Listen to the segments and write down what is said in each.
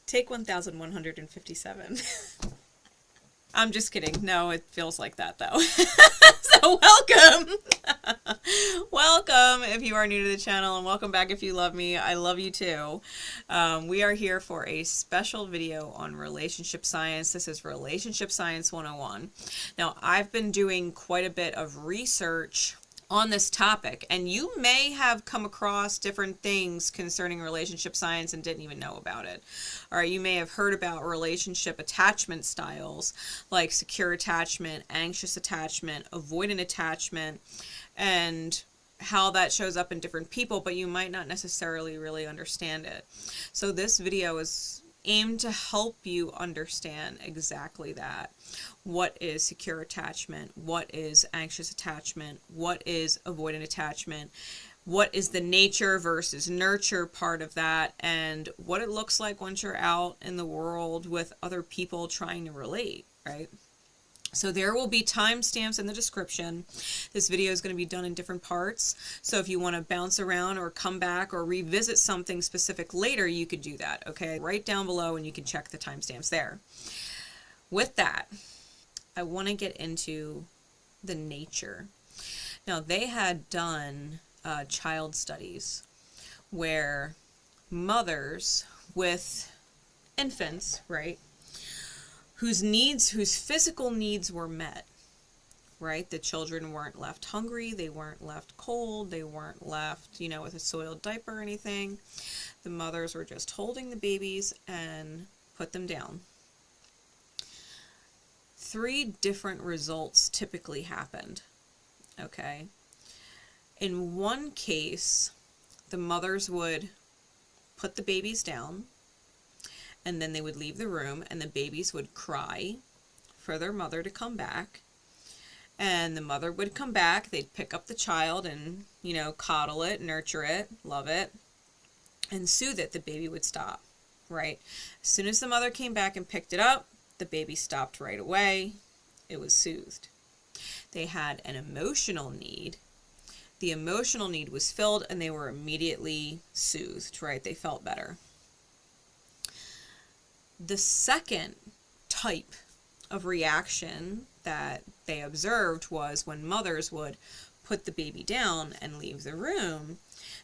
Take 1157. I'm just kidding. No, it feels like that though. So welcome. Welcome if you are new to the channel, and welcome back if you love me. I love you too. We are here for a special video on relationship science. This is Relationship Science 101. Now, I've been doing quite a bit of research on this topic, and you may have come across different things concerning relationship science and didn't even know about it. All right, you may have heard about relationship attachment styles like secure attachment, anxious attachment, avoidant attachment, and how that shows up in different people, but you might not necessarily really understand it. So this video is aimed to help you understand exactly that. What is secure attachment? What is anxious attachment? What is avoidant attachment? What is the nature versus nurture part of that? And what it looks like once you're out in the world with other people trying to relate, right? So there will be timestamps in the description. This video is going to be done in different parts. So if you want to bounce around or come back or revisit something specific later, you could do that, okay? Right down below, and you can check the timestamps there. With that, I want to get into the nature. Now, they had done child studies where mothers with infants, right, whose physical needs were met, right? The children weren't left hungry, they weren't left cold, they weren't left, with a soiled diaper or anything. The mothers were just holding the babies and put them down. 3 different results typically happened, okay? In one case, the mothers would put the babies down, and then they would leave the room, and the babies would cry for their mother to come back. And the mother would come back, they'd pick up the child and, coddle it, nurture it, love it, and soothe it. The baby would stop, right? As soon as the mother came back and picked it up, the baby stopped right away. It was soothed. They had an emotional need. The emotional need was filled, and they were immediately soothed, right? They felt better. The second type of reaction that they observed was when mothers would put the baby down and leave the room,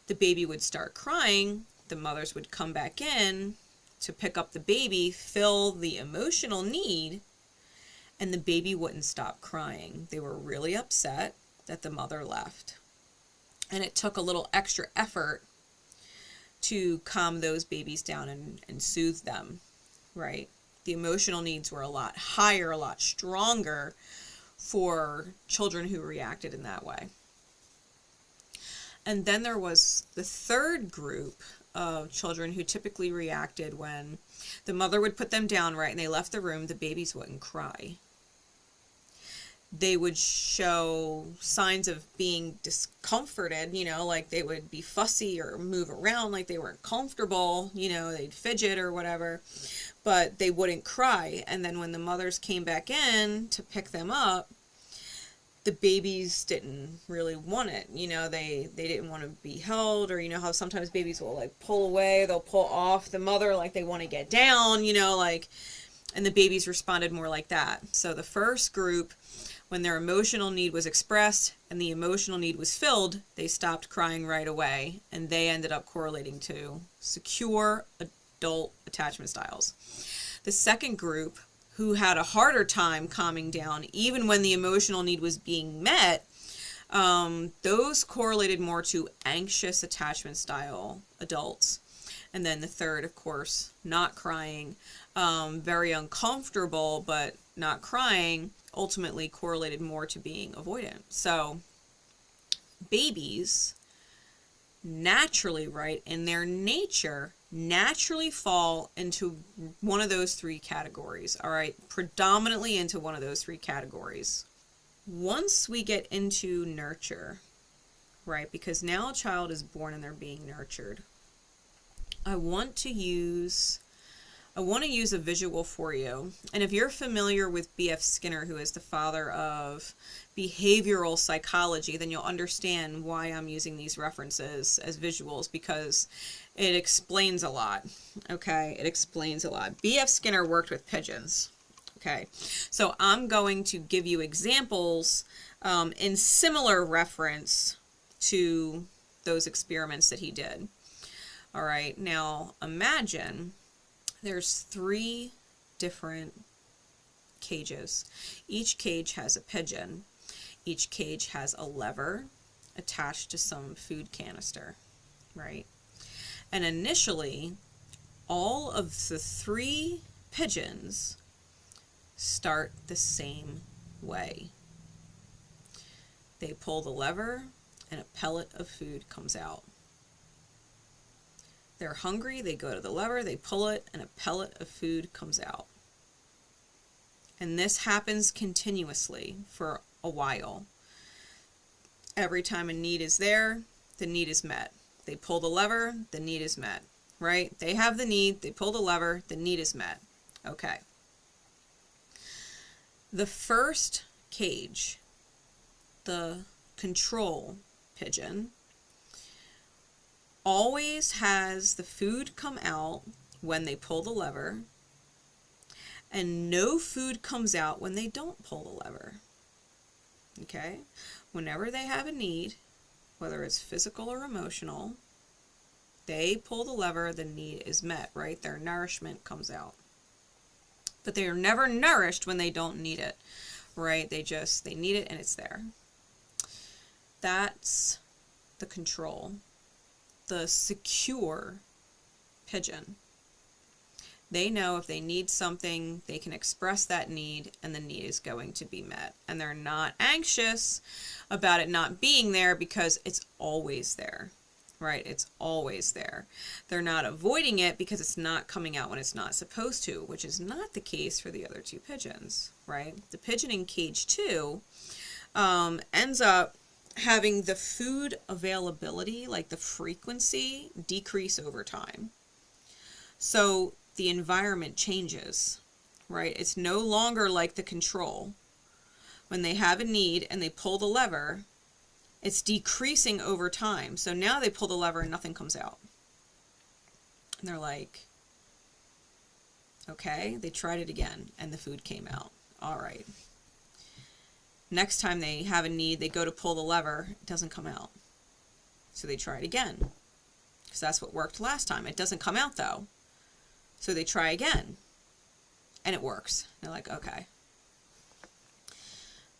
the baby would start crying, the mothers would come back in to pick up the baby, fill the emotional need, and the baby wouldn't stop crying. They were really upset that the mother left. And it took a little extra effort to calm those babies down and soothe them. Right? The emotional needs were a lot higher, a lot stronger for children who reacted in that way. And then there was the third group of children who typically reacted when the mother would put them down, right, and they left the room, the babies wouldn't cry. They would show signs of being discomforted, like they would be fussy or move around like they weren't comfortable, they'd fidget or whatever, but they wouldn't cry. And then when the mothers came back in to pick them up, the babies didn't really want it. They didn't want to be held, or how sometimes babies will pull away, they'll pull off the mother like they want to get down, and the babies responded more like that. So the first group, when their emotional need was expressed and the emotional need was filled, they stopped crying right away, and they ended up correlating to secure adult attachment styles. The second group, who had a harder time calming down even when the emotional need was being met, those correlated more to anxious attachment style adults. And then the third, of course, not crying, very uncomfortable but not crying, ultimately correlated more to being avoidant. So babies naturally, right, in their nature, naturally fall into one of those 3 categories, all right, predominantly into one of those 3 categories. Once we get into nurture, right, because now a child is born and they're being nurtured, I want to use I want to use a visual for you. And if you're familiar with B.F. Skinner, who is the father of behavioral psychology, then you'll understand why I'm using these references as visuals, because it explains a lot. Okay, it explains a lot. B.F. Skinner worked with pigeons. Okay, so I'm going to give you examples in similar reference to those experiments that he did. All right, now imagine there's 3 different cages. Each cage has a pigeon. Each cage has a lever attached to some food canister, right? And initially, all of the 3 pigeons start the same way. They pull the lever and a pellet of food comes out. They're hungry, they go to the lever, they pull it, and a pellet of food comes out. And this happens continuously for a while. Every time a need is there, the need is met. They pull the lever, the need is met, right? They have the need, they pull the lever, the need is met. Okay. The first cage, the control pigeon, always has the food come out when they pull the lever, and no food comes out when they don't pull the lever. Okay? Whenever they have a need, whether it's physical or emotional, they pull the lever, the need is met, right? Their nourishment comes out. But they are never nourished when they don't need it, right? They need it and it's there. That's the control. The secure pigeon. They know if they need something, they can express that need and the need is going to be met. And they're not anxious about it not being there because it's always there, right? It's always there. They're not avoiding it because it's not coming out when it's not supposed to, which is not the case for the other 2 pigeons, right? The pigeon in cage 2 ends up having the food availability, like the frequency, decrease over time. So the environment changes, right? It's no longer like the control. When they have a need and they pull the lever, it's decreasing over time. So now they pull the lever and nothing comes out. And they're like, okay, they tried it again and the food came out. All right. Next time they have a need, they go to pull the lever, it doesn't come out. So they try it again, because that's what worked last time. It doesn't come out though. So they try again, and it works. They're like, okay.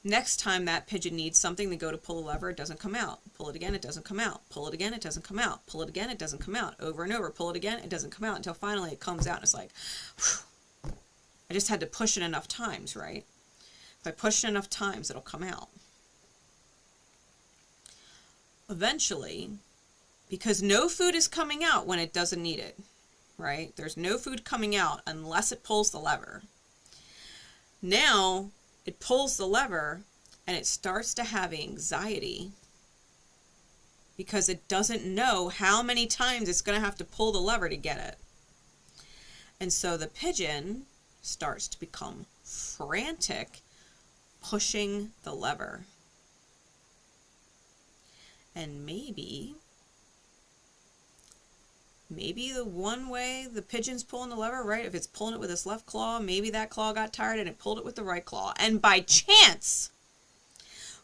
Next time that pigeon needs something, they go to pull the lever, it doesn't come out. Pull it again, it doesn't come out. Pull it again, it doesn't come out. Pull it again, it doesn't come out. Over and over, pull it again, it doesn't come out, until finally it comes out, and it's like, whew. I just had to push it enough times, right? If I push it enough times, it'll come out. Eventually, because no food is coming out when it doesn't need it, right? There's no food coming out unless it pulls the lever. Now, it pulls the lever and it starts to have anxiety because it doesn't know how many times it's going to have to pull the lever to get it. And so the pigeon starts to become frantic, pushing the lever. And maybe the one way the pigeon's pulling the lever, right? If it's pulling it with its left claw, maybe that claw got tired and it pulled it with the right claw. And by chance,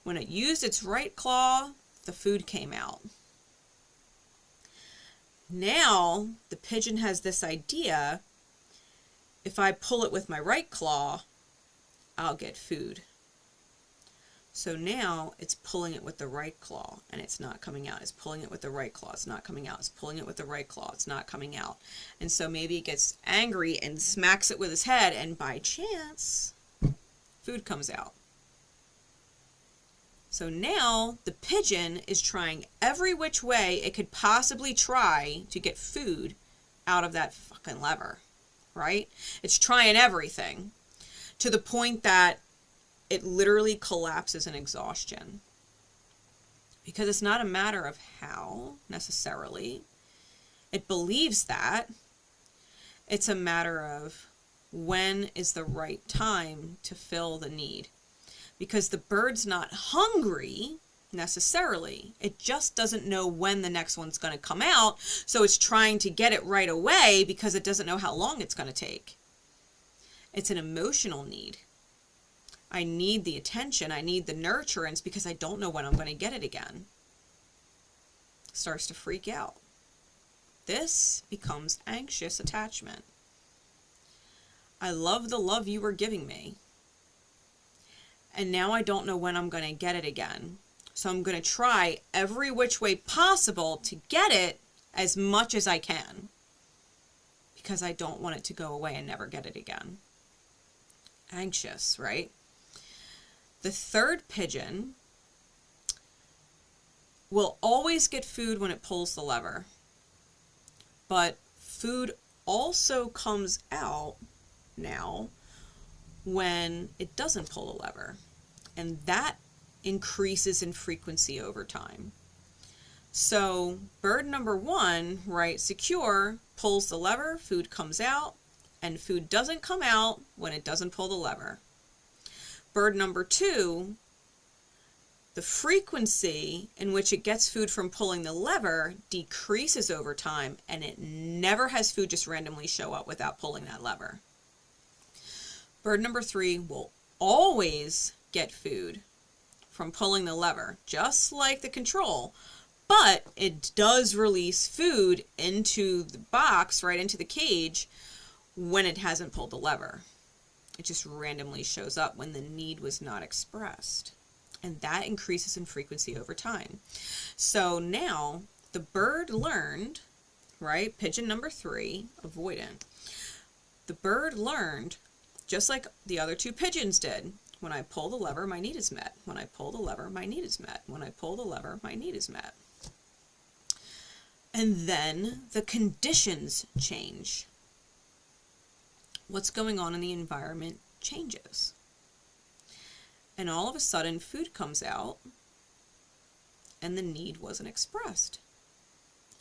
when it used its right claw, the food came out. Now, the pigeon has this idea, if I pull it with my right claw, I'll get food. So now it's pulling it with the right claw and it's not coming out. It's pulling it with the right claw. It's not coming out. It's pulling it with the right claw. It's not coming out. And so maybe it gets angry and smacks it with his head, and by chance, food comes out. So now the pigeon is trying every which way it could possibly try to get food out of that fucking lever, right? It's trying everything to the point that it literally collapses in exhaustion. Because it's not a matter of how, necessarily. It believes that. It's a matter of when is the right time to fill the need. Because the bird's not hungry necessarily. It just doesn't know when the next one's going to come out, so it's trying to get it right away because it doesn't know how long it's going to take. It's an emotional need. I need the attention, I need the nurturance because I don't know when I'm going to get it again. Starts to freak out. This becomes anxious attachment. I love the love you were giving me, and now I don't know when I'm going to get it again. So I'm going to try every which way possible to get it as much as I can because I don't want it to go away and never get it again. Anxious, right? The third pigeon will always get food when it pulls the lever, but food also comes out now when it doesn't pull the lever, and that increases in frequency over time. So bird number one, right, secure, pulls the lever, food comes out, and food doesn't come out when it doesn't pull the lever. Bird number two, the frequency in which it gets food from pulling the lever decreases over time, and it never has food just randomly show up without pulling that lever. Bird number three will always get food from pulling the lever, just like the control, but it does release food into the box, right into the cage, when it hasn't pulled the lever. It just randomly shows up when the need was not expressed. And that increases in frequency over time. So now the bird learned, right, pigeon number three, avoidant, the bird learned, just like the other two pigeons did, when I pull the lever, my need is met. When I pull the lever, my need is met. When I pull the lever, my need is met. And then the conditions change. What's going on in the environment changes. And all of a sudden, food comes out, and the need wasn't expressed.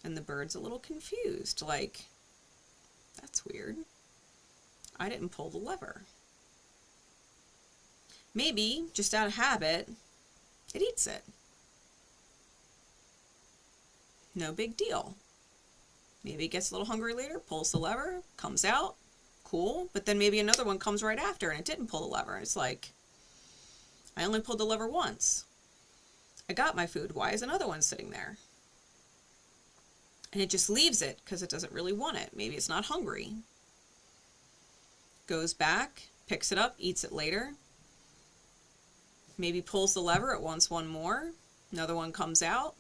And the bird's a little confused, like, that's weird. I didn't pull the lever. Maybe, just out of habit, it eats it. No big deal. Maybe it gets a little hungry later, pulls the lever, comes out, cool, but then maybe another one comes right after and it didn't pull the lever. And it's like, I only pulled the lever once. I got my food. Why is another one sitting there? And it just leaves it because it doesn't really want it. Maybe it's not hungry. Goes back, picks it up, eats it later. Maybe pulls the lever, it wants one more. Another one comes out.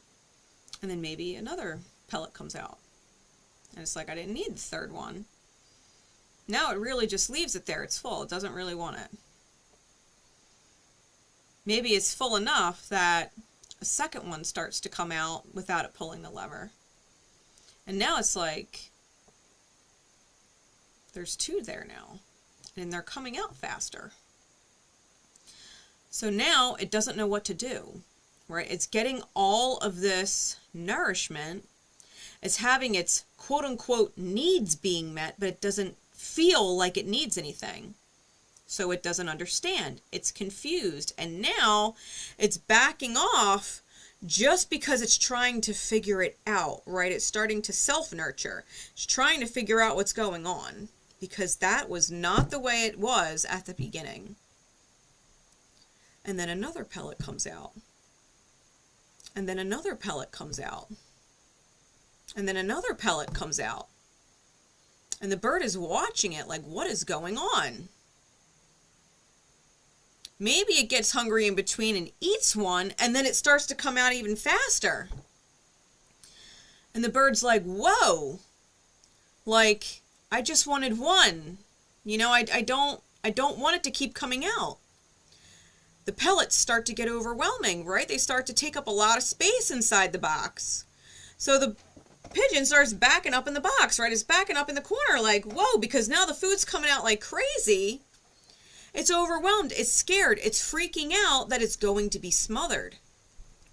And then maybe another pellet comes out. And it's like, I didn't need the third one. Now it really just leaves it there. It's full. It doesn't really want it. Maybe it's full enough that a second one starts to come out without it pulling the lever. And now it's like, there's two there now. And they're coming out faster. So now it doesn't know what to do, right? It's getting all of this nourishment. It's having its quote-unquote needs being met, but it doesn't feel like it needs anything. So it doesn't understand. It's confused. And now it's backing off just because it's trying to figure it out, right? It's starting to self-nurture. It's trying to figure out what's going on because that was not the way it was at the beginning. And then another pellet comes out. And then another pellet comes out. And then another pellet comes out. And the bird is watching it like, what is going on? Maybe it gets hungry in between and eats one, and then it starts to come out even faster. And the bird's like, whoa, like, I just wanted one. You know, I don't want it to keep coming out. The pellets start to get overwhelming, right? They start to take up a lot of space inside the box. So the pigeon starts backing up in the box, right? It's backing up in the corner like, whoa, because now the food's coming out like crazy. It's overwhelmed. It's scared. It's freaking out that it's going to be smothered,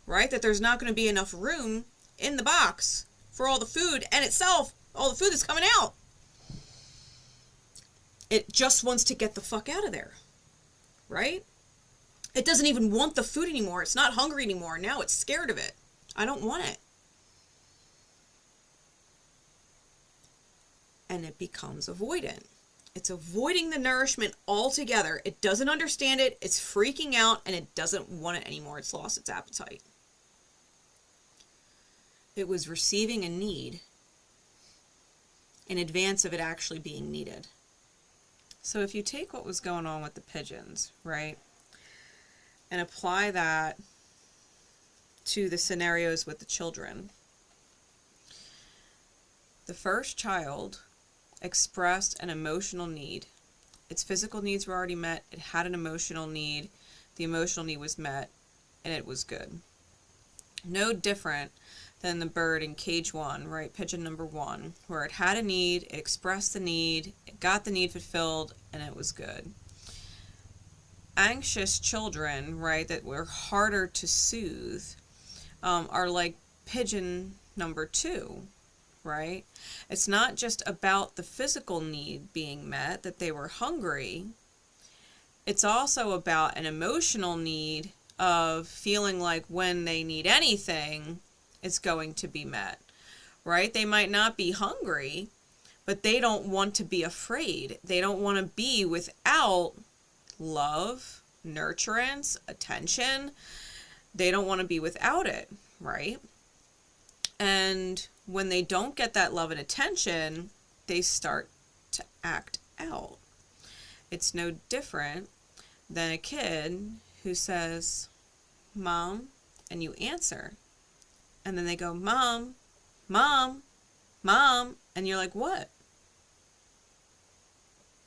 right? That there's not going to be enough room in the box for all the food and itself, all the food that's coming out. It just wants to get the fuck out of there, right? It doesn't even want the food anymore. It's not hungry anymore. Now it's scared of it. I don't want it. And it becomes avoidant. It's avoiding the nourishment altogether. It doesn't understand it. It's freaking out, and it doesn't want it anymore. It's lost its appetite. It was receiving a need in advance of it actually being needed. So if you take what was going on with the pigeons, right, and apply that to the scenarios with the children, the first child expressed an emotional need. Its physical needs were already met. It had an emotional need. The emotional need was met, and it was good. No different than the bird in cage 1, right? Pigeon number 1, where it had a need, it expressed the need, it got the need fulfilled, and it was good. Anxious children, right, that were harder to soothe, are like pigeon number 2, right? It's not just about the physical need being met, that they were hungry. It's also about an emotional need of feeling like when they need anything, it's going to be met, right? They might not be hungry, but they don't want to be afraid. They don't want to be without love, nurturance, attention. They don't want to be without it, right? And when they don't get that love and attention, they start to act out. It's no different than a kid who says, "Mom," and you answer. And then they go, "Mom, Mom, Mom," and you're like, "What?"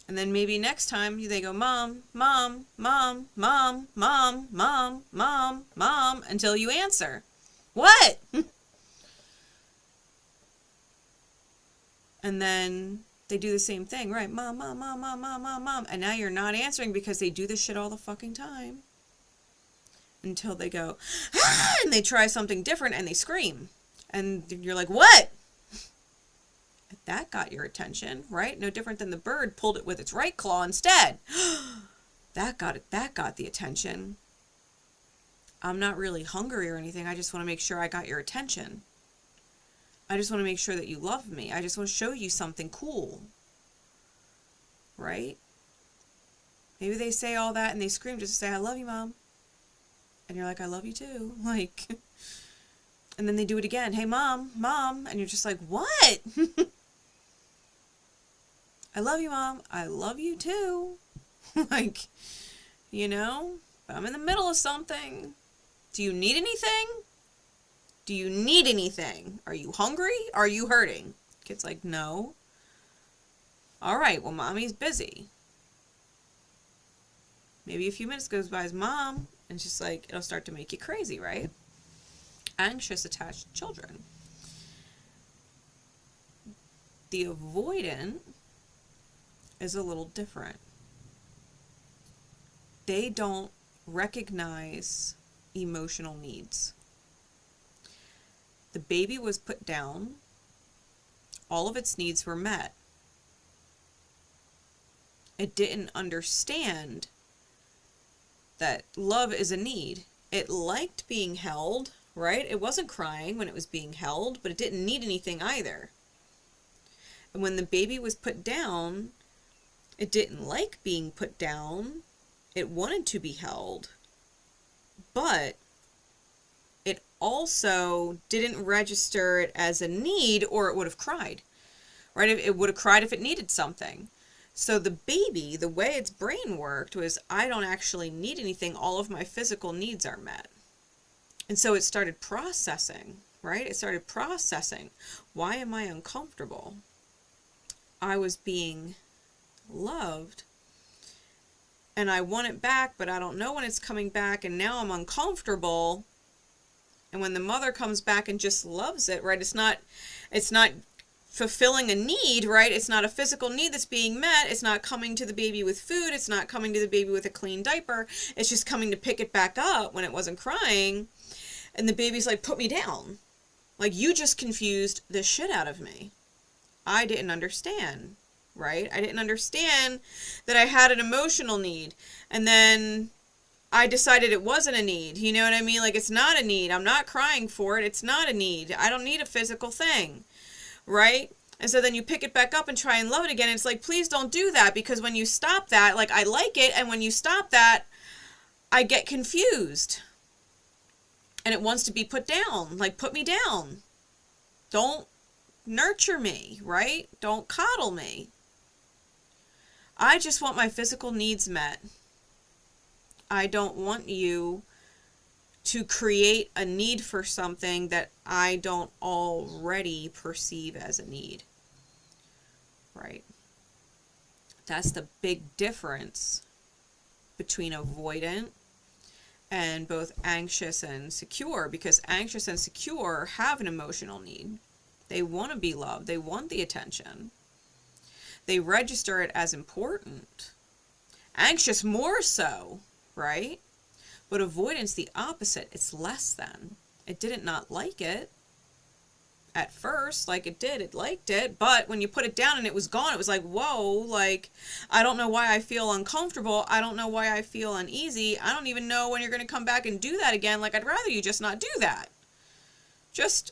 And then maybe next time they go, "Mom, Mom, Mom, Mom, Mom, Mom, Mom, Mom," until you answer, "What?" And then they do the same thing, right? "Mom, Mom, Mom, Mom, Mom, Mom, Mom." And now you're not answering because they do this shit all the fucking time. Until they go, "Ah!" and they try something different and they scream. And you're like, "What?" That got your attention, right? No different than the bird pulled it with its right claw instead. That got the attention. I'm not really hungry or anything. I just want to make sure I got your attention. I just want to make sure that you love me. I just want to show you something cool. Right? Maybe they say all that and they scream just to say, "I love you, Mom." And you're like, "I love you too." Like, and then they do it again. "Hey, Mom, Mom." And you're just like, "What?" "I love you, Mom." "I love you too." Like, you know, I'm in the middle of something. Do you need anything? Do you need anything? Are you hungry? Are you hurting? Kid's like, "No." "All right, well, Mommy's busy." Maybe a few minutes goes by, "Mom," and she's like, it'll start to make you crazy, right? Anxious attached children. The avoidant is a little different. They don't recognize emotional needs. The baby was put down. All of its needs were met. It didn't understand that love is a need. It liked being held, right? It wasn't crying when it was being held, but it didn't need anything either. And when the baby was put down, it didn't like being put down. It wanted to be held, but it also didn't register it as a need, or it would have cried, right? It would have cried if it needed something. So the baby, the way its brain worked was, I don't actually need anything. All of my physical needs are met. And so it started processing, right? It started processing. Why am I uncomfortable? I was being loved and I want it back, but I don't know when it's coming back. And now I'm uncomfortable. And when the mother comes back and just loves it, right? It's not fulfilling a need, right? It's not a physical need that's being met. It's not coming to the baby with food. It's not coming to the baby with a clean diaper. It's just coming to pick it back up when it wasn't crying. And the baby's like, "Put me down. Like, you just confused the shit out of me. I didn't understand. right? I didn't understand that I had an emotional need. And then I decided it wasn't a need. You know what I mean? Like, it's not a need. I'm not crying for it. It's not a need. I don't need a physical thing, right? And so then you pick it back up and try and love it again. And it's like, please don't do that, because when you stop that, like, I like it. And when you stop that, I get confused. And it wants to be put down. Like, put me down. Don't nurture me, right? Don't coddle me. I just want my physical needs met. I don't want you to create a need for something that I don't already perceive as a need. Right? That's the big difference between avoidant and both anxious and secure, because anxious and secure have an emotional need. They want to be loved. They want the attention. They register it as important. Anxious more so, right? But avoidance, the opposite. It's less than. It didn't not like it at first, like it did. It liked it, but when you put it down and it was gone, it was like, whoa, like, I don't know why I feel uncomfortable. I don't know why I feel uneasy. I don't even know when you're going to come back and do that again. Like, I'd rather you just not do that. Just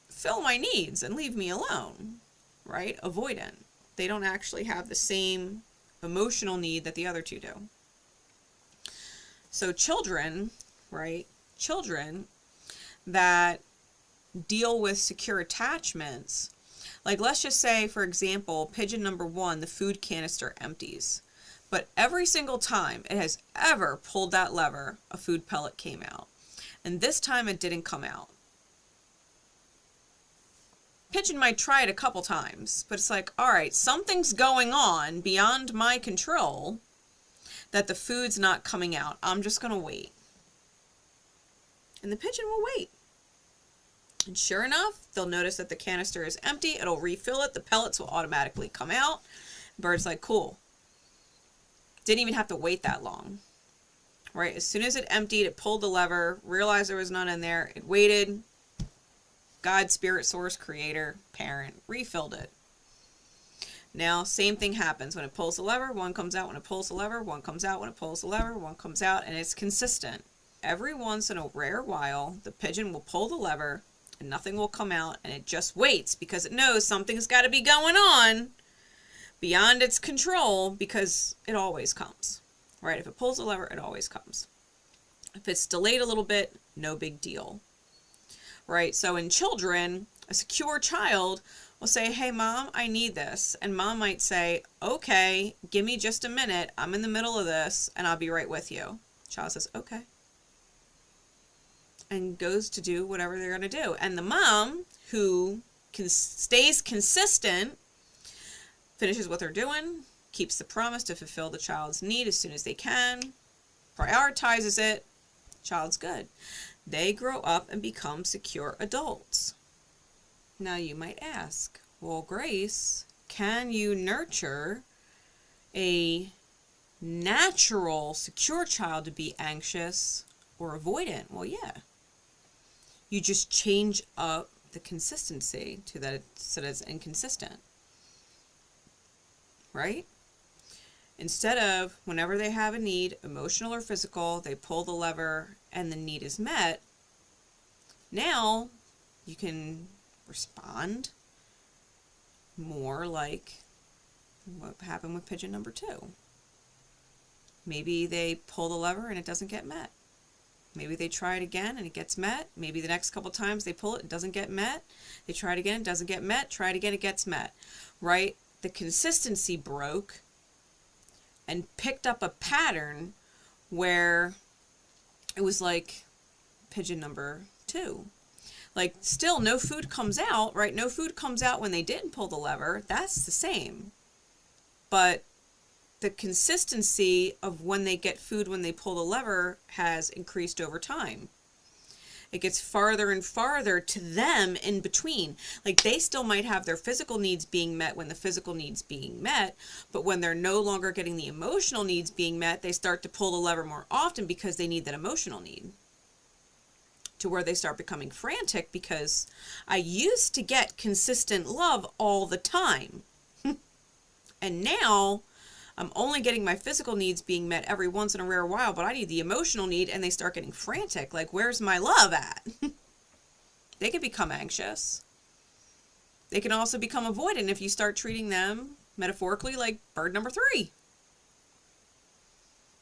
fill my needs and leave me alone, right? Avoidant. They don't actually have the same emotional need that the other two do. So children, right? Children that deal with secure attachments, like, let's just say, for example, pigeon number 1, the food canister empties. But every single time it has ever pulled that lever, a food pellet came out. And this time it didn't come out. Pigeon might try it a couple times, but it's like, all right, something's going on beyond my control that the food's not coming out. I'm just going to wait. And the pigeon will wait. And sure enough, they'll notice that the canister is empty. It'll refill it. The pellets will automatically come out. The bird's like, cool. Didn't even have to wait that long. Right? As soon as it emptied, it pulled the lever, realized there was none in there. It waited. God, spirit, source, creator, parent, refilled it. Now, same thing happens. When it pulls the lever, one comes out. When it pulls the lever, one comes out. When it pulls the lever, one comes out. And it's consistent. Every once in a rare while, the pigeon will pull the lever and nothing will come out. And it just waits because it knows something's got to be going on beyond its control, because it always comes. Right? If it pulls the lever, it always comes. If it's delayed a little bit, no big deal. Right? So in children, a secure child will say, hey, Mom, I need this. And Mom might say, okay, give me just a minute. I'm in the middle of this, and I'll be right with you. Child says, okay. And goes to do whatever they're going to do. And the mom, who stays consistent, finishes what they're doing, keeps the promise to fulfill the child's need as soon as they can, prioritizes it, child's good. They grow up and become secure adults. Now you might ask, well, Grace, can you nurture a natural, secure child to be anxious or avoidant? Well, yeah. You just change up the consistency to that so that it's inconsistent. Right? Instead of, whenever they have a need, emotional or physical, they pull the lever and the need is met, now you can respond more like what happened with pigeon number 2. Maybe they pull the lever and it doesn't get met. Maybe they try it again and it gets met. Maybe the next couple times they pull it, it doesn't get met. They try it again, it doesn't get met. Try it again, it gets met. Right? The consistency broke and picked up a pattern where it was like pigeon number 2. Like, still no food comes out, right? No food comes out when they didn't pull the lever. That's the same. But the consistency of when they get food when they pull the lever has increased over time. It gets farther and farther to them in between. Like, they still might have their physical needs being met when the physical needs being met, but when they're no longer getting the emotional needs being met, they start to pull the lever more often because they need that emotional need. To where they start becoming frantic because I used to get consistent love all the time. And now I'm only getting my physical needs being met every once in a rare while, but I need the emotional need, and they start getting frantic. Like, where's my love at? They can become anxious. They can also become avoidant if you start treating them metaphorically like bird number 3.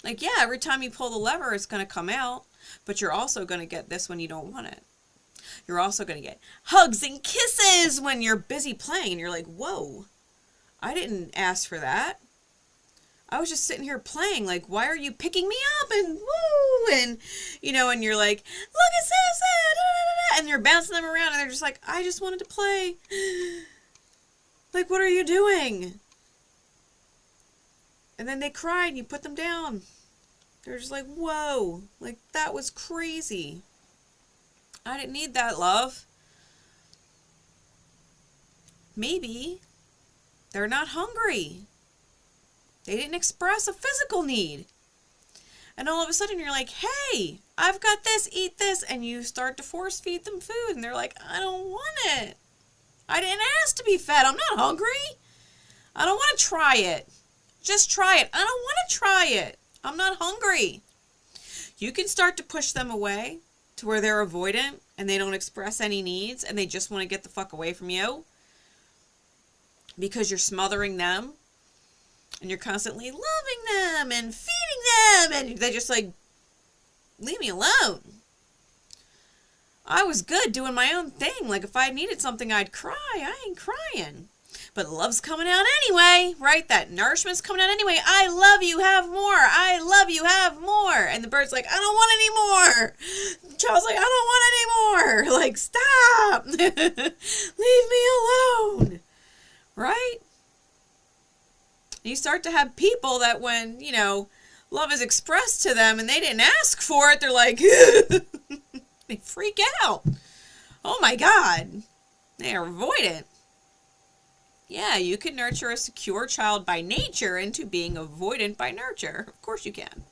Like, yeah, every time you pull the lever, it's going to come out, but you're also going to get this when you don't want it. You're also going to get hugs and kisses when you're busy playing, and you're like, whoa, I didn't ask for that. I was just sitting here playing. Like, why are you picking me up? And woo! And, you know, and you're like, look at this, and you're bouncing them around, and they're just like, I just wanted to play. Like, what are you doing? And then they cried, and you put them down. They're just like, whoa, like, that was crazy. I didn't need that, love. Maybe they're not hungry. They didn't express a physical need. And all of a sudden you're like, hey, I've got this, eat this. And you start to force feed them food. And they're like, I don't want it. I didn't ask to be fed. I'm not hungry. I don't want to try it. Just try it. I don't want to try it. I'm not hungry. You can start to push them away to where they're avoidant and they don't express any needs and they just want to get the fuck away from you because you're smothering them. And you're constantly loving them and feeding them. And they just like, leave me alone. I was good doing my own thing. Like if I needed something, I'd cry. I ain't crying. But love's coming out anyway, right? That nourishment's coming out anyway. I love you, have more. I love you, have more. And the bird's like, I don't want any more. The child's like, I don't want any more. Like, stop. Leave me alone. Right? You start to have people that when, you know, love is expressed to them and they didn't ask for it, they're like, they freak out. Oh my God. They are avoidant. Yeah, you can nurture a secure child by nature into being avoidant by nurture. Of course you can.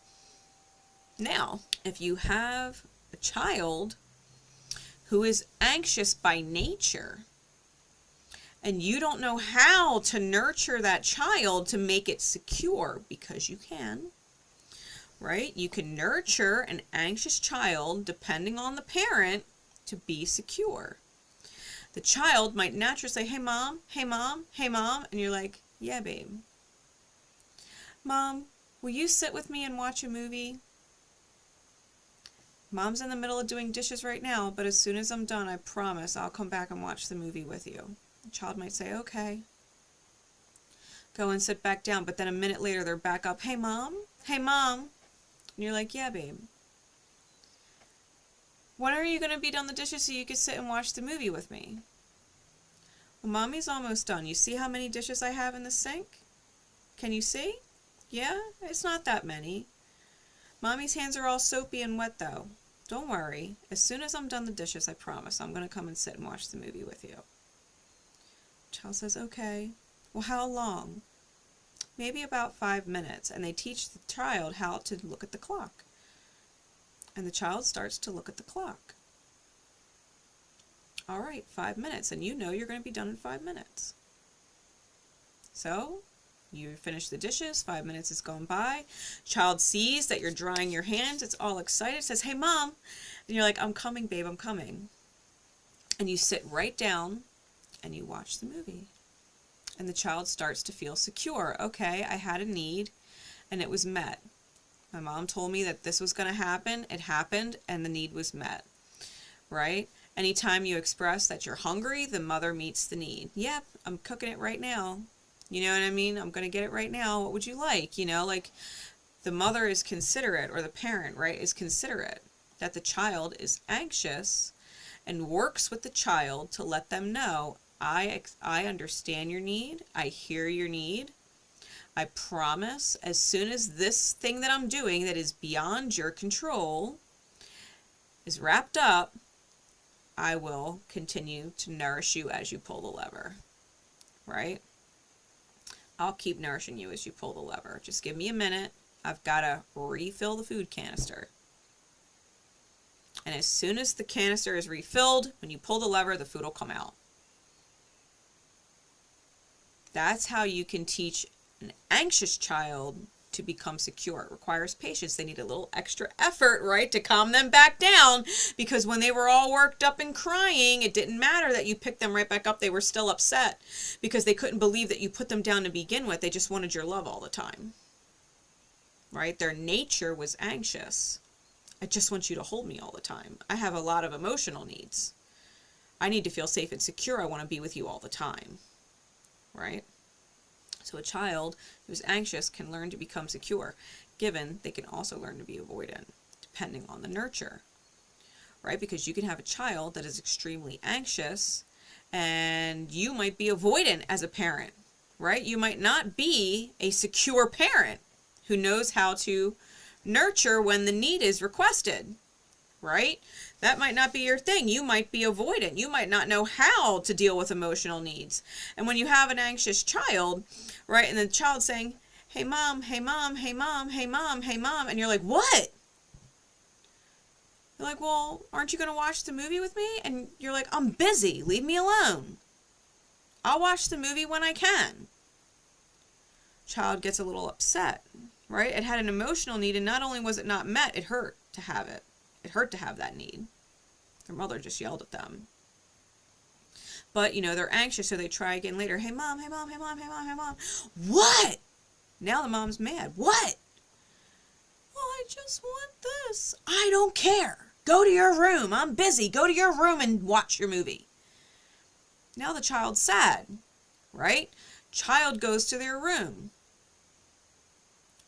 Now, if you have a child who is anxious by nature, and you don't know how to nurture that child to make it secure, because you can, right? You can nurture an anxious child, depending on the parent, to be secure. The child might naturally say, hey mom, hey mom, hey mom, and you're like, yeah babe. Mom, will you sit with me and watch a movie? Mom's in the middle of doing dishes right now, but as soon as I'm done, I promise I'll come back and watch the movie with you. The child might say, okay. Go and sit back down. But then a minute later, they're back up. Hey, mom. Hey, mom. And you're like, yeah, babe. When are you going to be done the dishes so you can sit and watch the movie with me? Well, mommy's almost done. You see how many dishes I have in the sink? Can you see? Yeah, it's not that many. Mommy's hands are all soapy and wet, though. Don't worry. As soon as I'm done the dishes, I promise I'm going to come and sit and watch the movie with you. Child says, okay. Well, how long? Maybe about 5 minutes. And they teach the child how to look at the clock. And the child starts to look at the clock. All right, 5 minutes. And you know you're going to be done in 5 minutes. So you finish the dishes. 5 minutes has gone by. Child sees that you're drying your hands. It's all excited. Says, hey, mom. And you're like, I'm coming, babe. I'm coming. And you sit right down. And you watch the movie. And the child starts to feel secure. Okay, I had a need and it was met. My mom told me that this was going to happen. It happened and the need was met. Right? Anytime you express that you're hungry, the mother meets the need. Yep, I'm cooking it right now. You know what I mean? I'm going to get it right now. What would you like? You know, like the mother is considerate, or the parent, right, is considerate that the child is anxious and works with the child to let them know, I understand your need. I hear your need. I promise as soon as this thing that I'm doing that is beyond your control is wrapped up, I will continue to nourish you as you pull the lever, right? I'll keep nourishing you as you pull the lever. Just give me a minute. I've got to refill the food canister. And as soon as the canister is refilled, when you pull the lever, the food will come out. That's how you can teach an anxious child to become secure. It requires patience. They need a little extra effort, right, to calm them back down, because when they were all worked up and crying, it didn't matter that you picked them right back up. They were still upset because they couldn't believe that you put them down to begin with. They just wanted your love all the time, right? Their nature was anxious. I just want you to hold me all the time. I have a lot of emotional needs. I need to feel safe and secure. I want to be with you all the time, right? So a child who's anxious can learn to become secure, given they can also learn to be avoidant, depending on the nurture, right? Because you can have a child that is extremely anxious, and you might be avoidant as a parent, right? You might not be a secure parent who knows how to nurture when the need is requested, right? That might not be your thing. You might be avoidant. You might not know how to deal with emotional needs. And when you have an anxious child, right, and the child's saying, hey mom, hey mom, hey mom, hey mom, hey mom, and you're like, what? You're like, well, aren't you going to watch the movie with me? And you're like, I'm busy. Leave me alone. I'll watch the movie when I can. Child gets a little upset, right? It had an emotional need, and not only was it not met, it hurt to have it. It hurt to have that need. Their mother just yelled at them. But, you know, they're anxious, so they try again later. Hey, mom, hey, mom, hey, mom, hey, mom, hey, mom. What? Now the mom's mad. What? Well, I just want this. I don't care. Go to your room. I'm busy. Go to your room and watch your movie. Now the child's sad, right? Child goes to their room.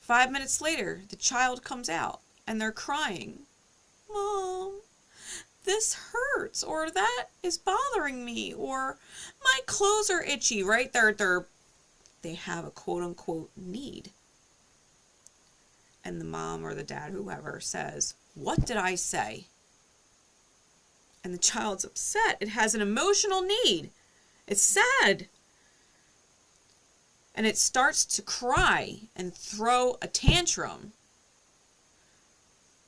5 minutes later, the child comes out, and they're crying. Mom, this hurts, or that is bothering me, or my clothes are itchy, right? They have a quote-unquote need. And the mom or the dad, whoever, says, what did I say? And the child's upset. It has an emotional need. It's sad. And it starts to cry and throw a tantrum.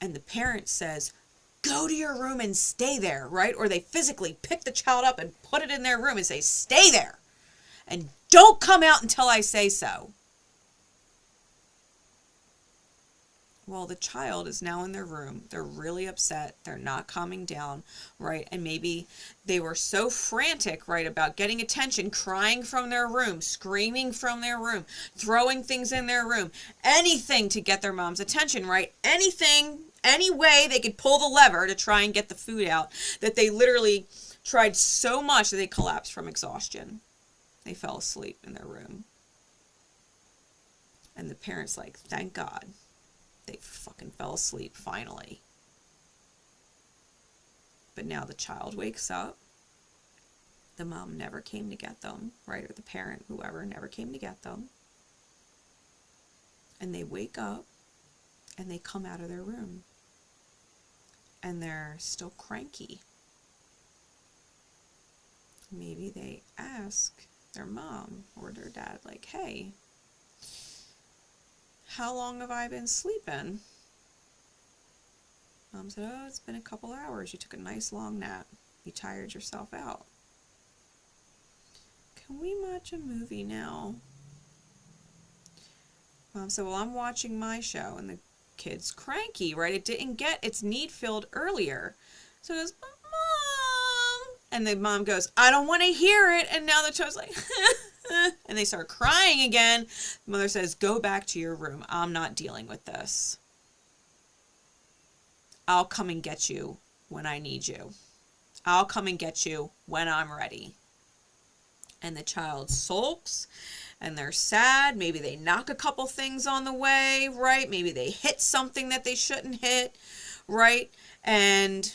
And the parent says, go to your room and stay there, right? Or they physically pick the child up and put it in their room and say, stay there. And don't come out until I say so. Well, the child is now in their room. They're really upset. They're not calming down, right? And maybe they were so frantic, right, about getting attention, crying from their room, screaming from their room, throwing things in their room, anything to get their mom's attention, right? Anything, any way they could pull the lever to try and get the food out, that they literally tried so much that they collapsed from exhaustion. They fell asleep in their room. And the parent's like, thank God. They fucking fell asleep, finally. But now the child wakes up. The mom never came to get them, right? Or the parent, whoever, never came to get them. And they wake up, and they come out of their room. And they're still cranky. Maybe they ask their mom or their dad, like, hey, how long have I been sleeping? Mom said, oh, it's been a couple hours. You took a nice long nap. You tired yourself out. Can we watch a movie now? Mom said, well, I'm watching my show. And the kid's cranky, right? It didn't get its need filled earlier. So it goes, Mom. And the mom goes, I don't want to hear it. And now the child's like, and they start crying again. The mother says, go back to your room. I'm not dealing with this. I'll come and get you when I need you. I'll come and get you when I'm ready. And the child sulks, and they're sad. Maybe they knock a couple things on the way, right? Maybe they hit something that they shouldn't hit, right? And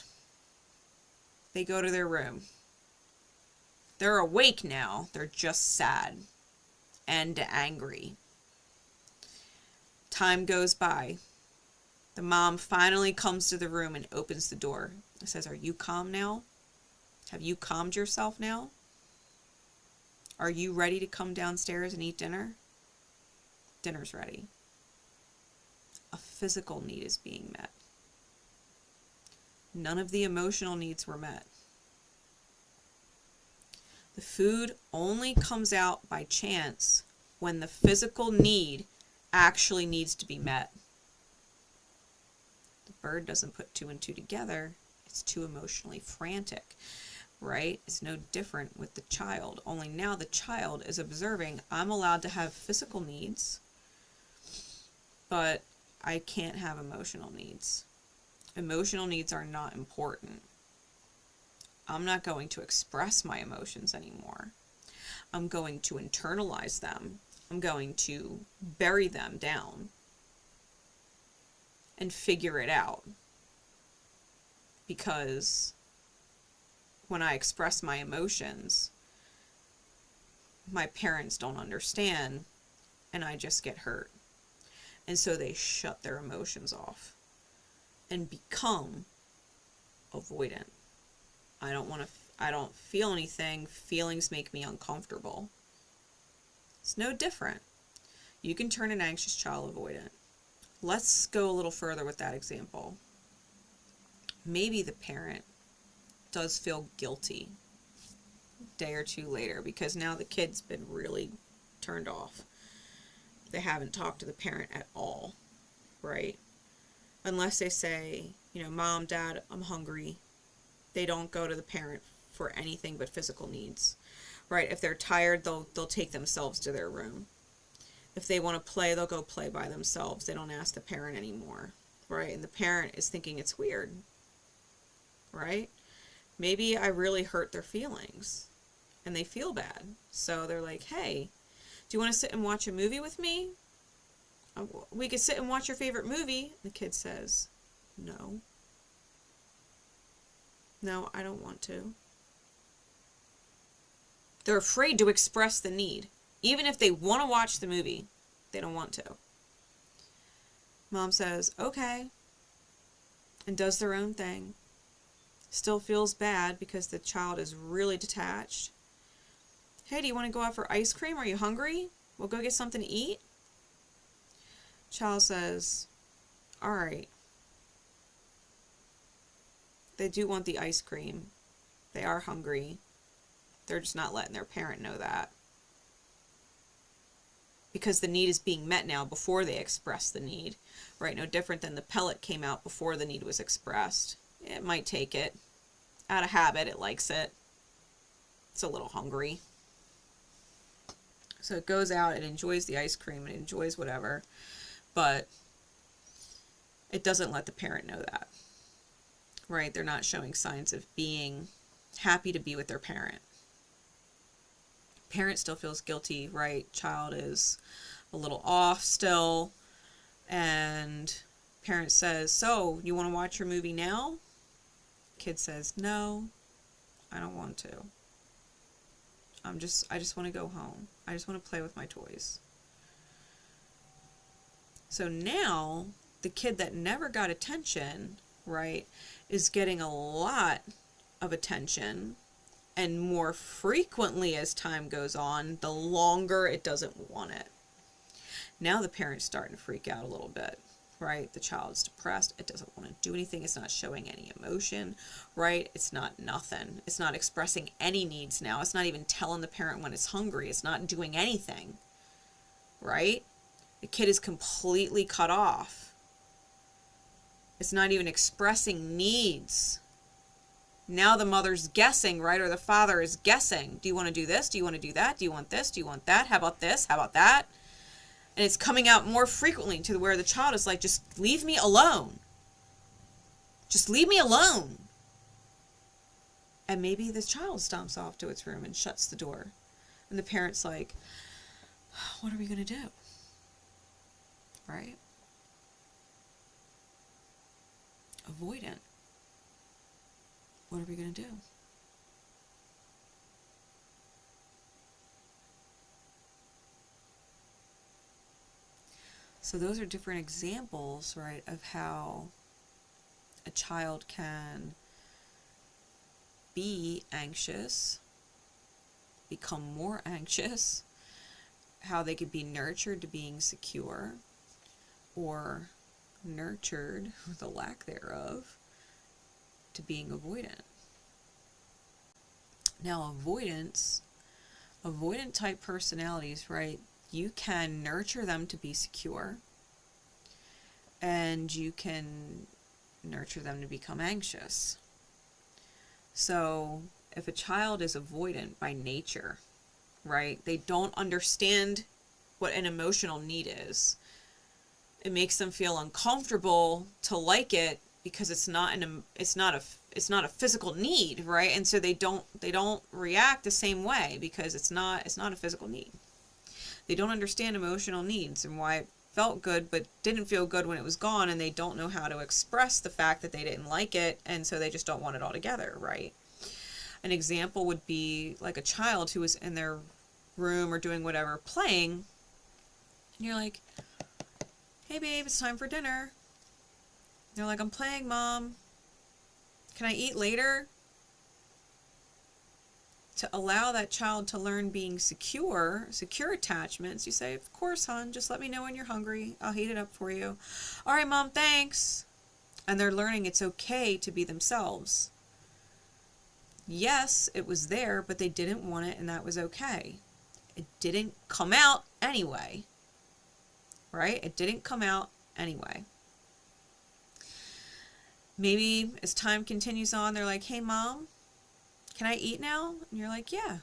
they go to their room. They're awake now. They're just sad and angry. Time goes by. The mom finally comes to the room and opens the door. It says, are you calm now? Have you calmed yourself now? Are you ready to come downstairs and eat dinner? Dinner's ready. A physical need is being met. None of the emotional needs were met. The food only comes out by chance when the physical need actually needs to be met. The bird doesn't put two and two together. It's too emotionally frantic, right? It's no different with the child. Only now the child is observing, I'm allowed to have physical needs, but I can't have emotional needs. Emotional needs are not important. I'm not going to express my emotions anymore. I'm going to internalize them. I'm going to bury them down and figure it out. Because when I express my emotions, my parents don't understand and I just get hurt. And so they shut their emotions off and become avoidant. I don't feel anything. Feelings make me uncomfortable. It's no different. You can turn an anxious child avoidant. Let's go a little further with that example. Maybe the parent does feel guilty a day or two later because now the kid's been really turned off. They haven't talked to the parent at all, right? Unless they say, Mom, Dad, I'm hungry. They don't go to the parent for anything but physical needs, right? If they're tired, they'll take themselves to their room. If they want to play, they'll go play by themselves. They don't ask the parent anymore, right? And the parent is thinking it's weird, right? Maybe I really hurt their feelings and they feel bad. So they're like, hey, do you want to sit and watch a movie with me? We could sit and watch your favorite movie. The kid says, no. No, I don't want to. They're afraid to express the need. Even if they want to watch the movie, they don't want to. Mom says, okay, and does their own thing. Still feels bad because the child is really detached. Hey, do you want to go out for ice cream? Are you hungry? We'll go get something to eat. Child says, all right. They do want the ice cream. They are hungry. They're just not letting their parent know that. Because the need is being met now before they express the need. Right? No different than the pellet came out before the need was expressed. It might take it. Out of habit, it likes it. It's a little hungry. So it goes out, it enjoys the ice cream, it enjoys whatever. But it doesn't let the parent know that. Right? They're not showing signs of being happy to be with their parent. Parent still feels guilty, right? Child is a little off still. And parent says, so, you want to watch your movie now? Kid says, no, I don't want to. I just want to go home. I just want to play with my toys. So now, the kid that never got attention, right, is getting a lot of attention, and more frequently as time goes on, the longer it doesn't want it. Now the parent's starting to freak out a little bit, right? The child's depressed. It doesn't want to do anything. It's not showing any emotion, right? It's not nothing. It's not expressing any needs now. It's not even telling the parent when it's hungry. It's not doing anything, right? The kid is completely cut off. It's not even expressing needs. Now the mother's guessing, right? Or the father is guessing. Do you want to do this? Do you want to do that? Do you want this? Do you want that? How about this? How about that? And it's coming out more frequently to where the child is like, just leave me alone. Just leave me alone. And maybe the child stomps off to its room and shuts the door. And the parent's like, what are we going to do? Right? Avoidant. What are we going to do? So those are different examples, right, of how a child can be anxious, become more anxious, how they could be nurtured to being secure, or nurtured, the lack thereof, to being avoidant. Now avoidant type personalities, right, you can nurture them to be secure, and you can nurture them to become anxious. So if a child is avoidant by nature, right, they don't understand what an emotional need is. It makes them feel uncomfortable to like it because it's not a physical need, right? And so they don't react the same way because it's not a physical need. They don't understand emotional needs and why it felt good but didn't feel good when it was gone, and they don't know how to express the fact that they didn't like it, and so they just don't want it all together, right? An example would be like a child who was in their room or doing whatever, playing, and you're like, "Hey babe, it's time for dinner." They're like, "I'm playing, Mom. Can I eat later?" To allow that child to learn being secure attachments, you say, "Of course, hon, just let me know when you're hungry. I'll heat it up for you." "All right, Mom, thanks." And they're learning it's okay to be themselves. Yes, it was there, but they didn't want it, and that was okay. It didn't come out anyway, right? It didn't come out anyway. Maybe as time continues on, they're like, "Hey, Mom, can I eat now?" And you're like, "Yeah,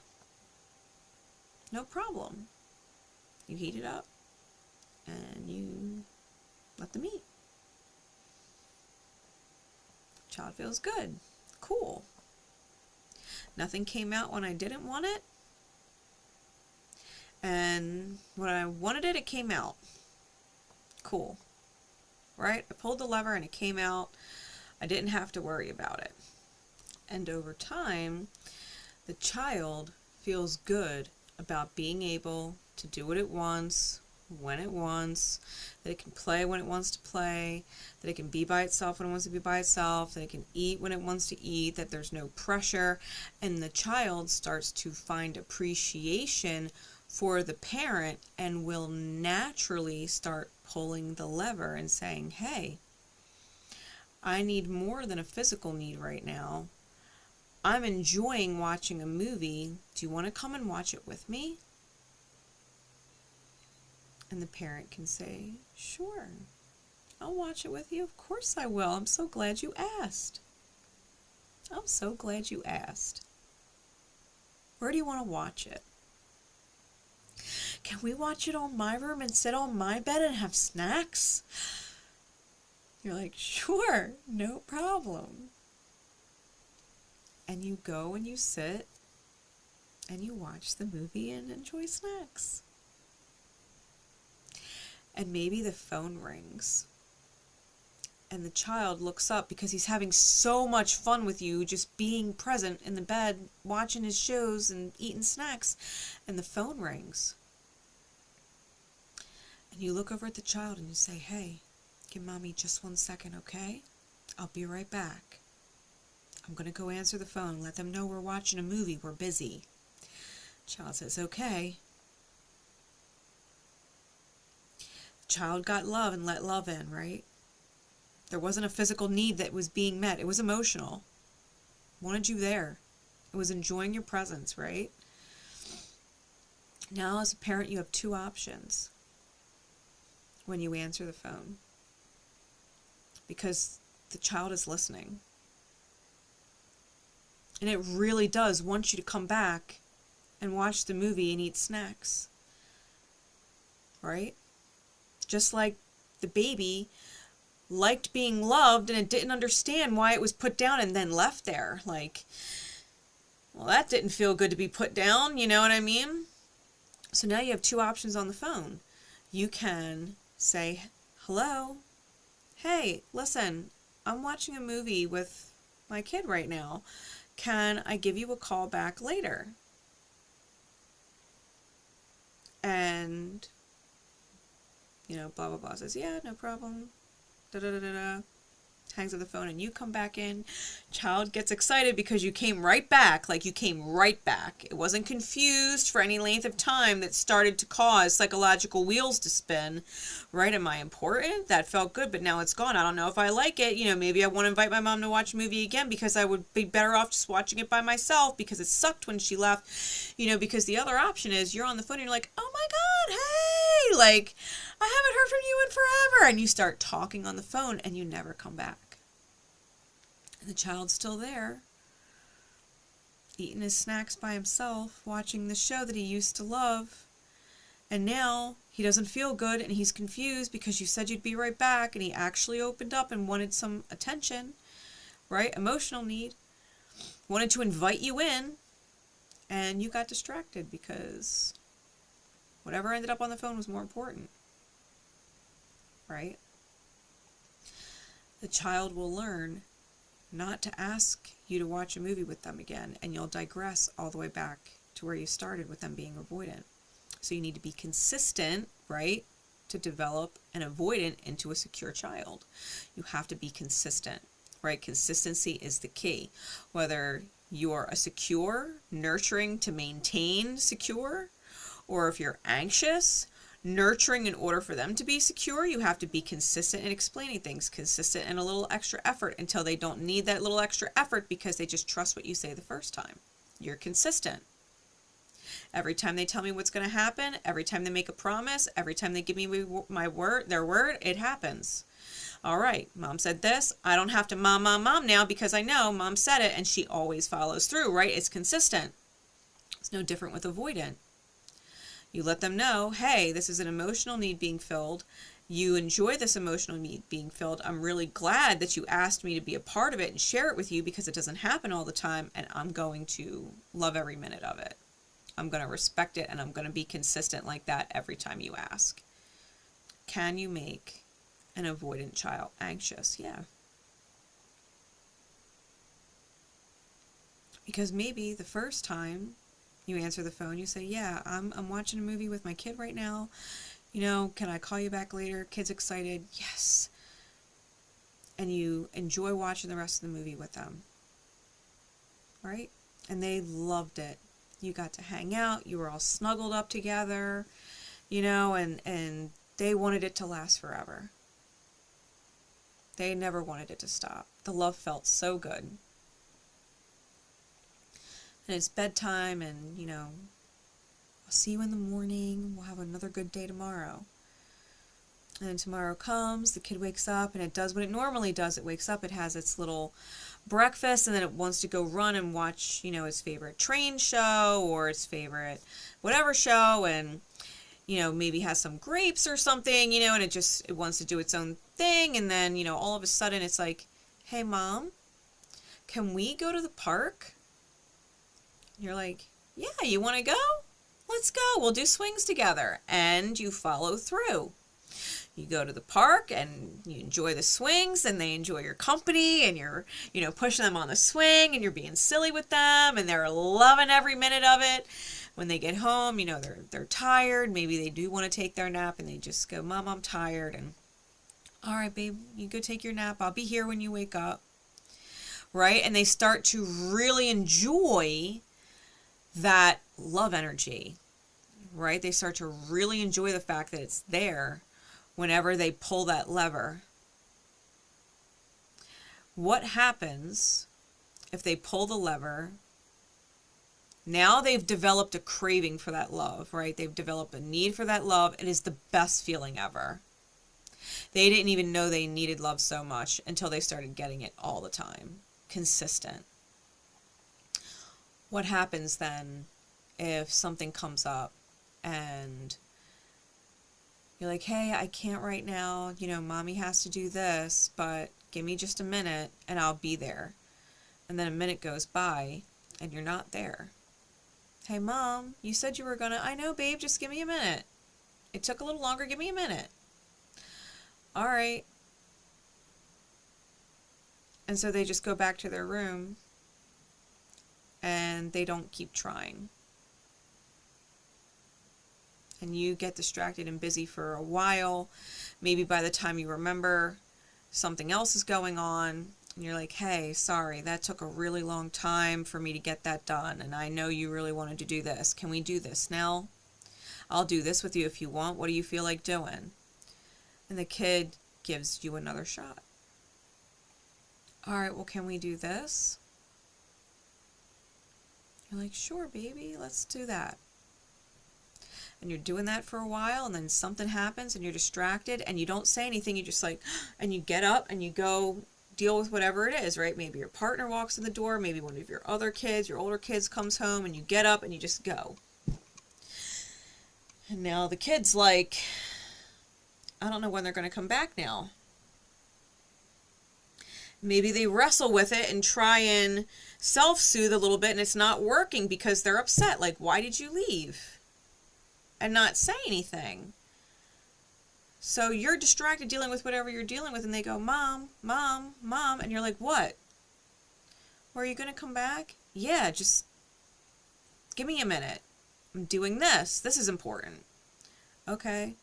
no problem." You heat it up and you let them eat. Child feels good. Cool. Nothing came out when I didn't want it. And when I wanted it, it came out. Cool. Right? I pulled the lever and it came out. I didn't have to worry about it. And over time, the child feels good about being able to do what it wants, when it wants, that it can play when it wants to play, that it can be by itself when it wants to be by itself, that it can eat when it wants to eat, that there's no pressure, and the child starts to find appreciation for the parent and will naturally start pulling the lever and saying, "Hey, I need more than a physical need right now. I'm enjoying watching a movie. Do you want to come and watch it with me?" And the parent can say, "Sure, I'll watch it with you. Of course I will. I'm so glad you asked. I'm so glad you asked. Where do you want to watch it? Can we watch it on my room and sit on my bed and have snacks?" You're like, "Sure, no problem." And you go and you sit and you watch the movie and enjoy snacks. And maybe the phone rings and the child looks up because he's having so much fun with you, just being present in the bed, watching his shows and eating snacks, and the phone rings. And you look over at the child and you say, "Hey, give Mommy just 1 second, okay? I'll be right back. I'm going to go answer the phone, let them know we're watching a movie, we're busy." Child says, "Okay." Child got love and let love in, right? There wasn't a physical need that was being met. It was emotional. Wanted you there. It was enjoying your presence, right? Now, as a parent, you have 2 options when you answer the phone, because the child is listening. And it really does want you to come back and watch the movie and eat snacks, right? Just like the baby liked being loved and it didn't understand why it was put down and then left there. Like, well, that didn't feel good to be put down, you know what I mean? So now you have 2 options on the phone. You can say, "Hello, hey, listen, I'm watching a movie with my kid right now. Can I give you a call back later?" And, blah, blah, blah says, "Yeah, no problem. Da, da, da, da, da. hangs up the phone, and you come back in. Child gets excited because you came right back. Like, you came right back. It wasn't confused for any length of time that started to cause psychological wheels to spin. Right? Am I important? That felt good, but now it's gone. I don't know if I like it. You know, maybe I want to invite my mom to watch a movie again because I would be better off just watching it by myself because it sucked when she left. You know, because the other option is you're on the phone and you're like, oh my God, hey, like, I haven't heard from you in forever. And you start talking on the phone and you never come back. And the child's still there, eating his snacks by himself, watching the show that he used to love. And now he doesn't feel good and he's confused because you said you'd be right back and he actually opened up and wanted some attention, right? Emotional need. Wanted to invite you in and you got distracted because whatever ended up on the phone was more important, right? The child will learn not to ask you to watch a movie with them again, and you'll digress all the way back to where you started with them being avoidant. So you need to be consistent, right, to develop an avoidant into a secure child. You have to be consistent, right? Consistency is the key. Whether you're a secure, nurturing to maintain secure, or if you're anxious, nurturing in order for them to be secure, you have to be consistent in explaining things, consistent and a little extra effort until they don't need that little extra effort because they just trust what you say the first time. You're consistent. Every time they tell me what's going to happen, every time they make a promise, every time they give me my word, their word, it happens. All right, mom said this. I don't have to mom now because I know mom said it and she always follows through, right? It's consistent. It's no different with avoidant. You let them know, hey, this is an emotional need being filled. You enjoy this emotional need being filled. I'm really glad that you asked me to be a part of it and share it with you because it doesn't happen all the time, and I'm going to love every minute of it. I'm going to respect it, and I'm going to be consistent like that every time you ask. Can you make an avoidant child anxious? Yeah. Because maybe the first time you answer the phone, you say, yeah, I'm watching a movie with my kid right now. You know, can I call you back later? Kid's excited. Yes. And you enjoy watching the rest of the movie with them. Right? And they loved it. You got to hang out. You were all snuggled up together, you know, and they wanted it to last forever. They never wanted it to stop. The love felt so good. And it's bedtime and, you know, I'll see you in the morning. We'll have another good day tomorrow. And then tomorrow comes, the kid wakes up and it does what it normally does. It wakes up, it has its little breakfast, and then it wants to go run and watch, you know, its favorite train show or its favorite whatever show, and, you know, maybe has some grapes or something, you know, and it wants to do its own thing. And then, you know, all of a sudden it's like, hey, Mom, can we go to the park? You're like, yeah, you want to go? Let's go. We'll do swings together. And you follow through. You go to the park and you enjoy the swings and they enjoy your company and you're, you know, pushing them on the swing and you're being silly with them and they're loving every minute of it. When they get home, you know, they're tired. Maybe they do want to take their nap and they just go, Mom, I'm tired. And all right, babe, you go take your nap. I'll be here when you wake up. Right? And they start to really enjoy that love energy, right? They start to really enjoy the fact that it's there whenever they pull that lever. What happens if they pull the lever? Now they've developed a craving for that love, right? They've developed a need for that love. It is the best feeling ever. They didn't even know they needed love so much until they started getting it all the time, consistent. What happens then if something comes up and you're like, hey, I can't right now, you know, Mommy has to do this, but give me just a minute and I'll be there. And then a minute goes by and you're not there. Hey, Mom, you said you were gonna, I know, babe, just give me a minute. It took a little longer, give me a minute. All right. And so they just go back to their room and they don't keep trying. And you get distracted and busy for a while. Maybe by the time you remember, something else is going on, and you're like, hey, sorry, that took a really long time for me to get that done, and I know you really wanted to do this. Can we do this now? I'll do this with you if you want. What do you feel like doing? And the kid gives you another shot. All right, well, can we do this? You're like, sure, baby, let's do that. And you're doing that for a while, and then something happens, and you're distracted, and you don't say anything. You just like, and you get up, and you go deal with whatever it is, right? Maybe your partner walks in the door, maybe one of your other kids, your older kids comes home, and you get up, and you just go. And now the kid's like, I don't know when they're going to come back now. Maybe they wrestle with it and try and self-soothe a little bit, and it's not working because they're upset. Like, why did you leave? And not say anything. So you're distracted dealing with whatever you're dealing with, and they go, Mom, Mom, Mom, and you're like, what? Well, are you going to come back? Yeah, just give me a minute. I'm doing this. This is important. Okay.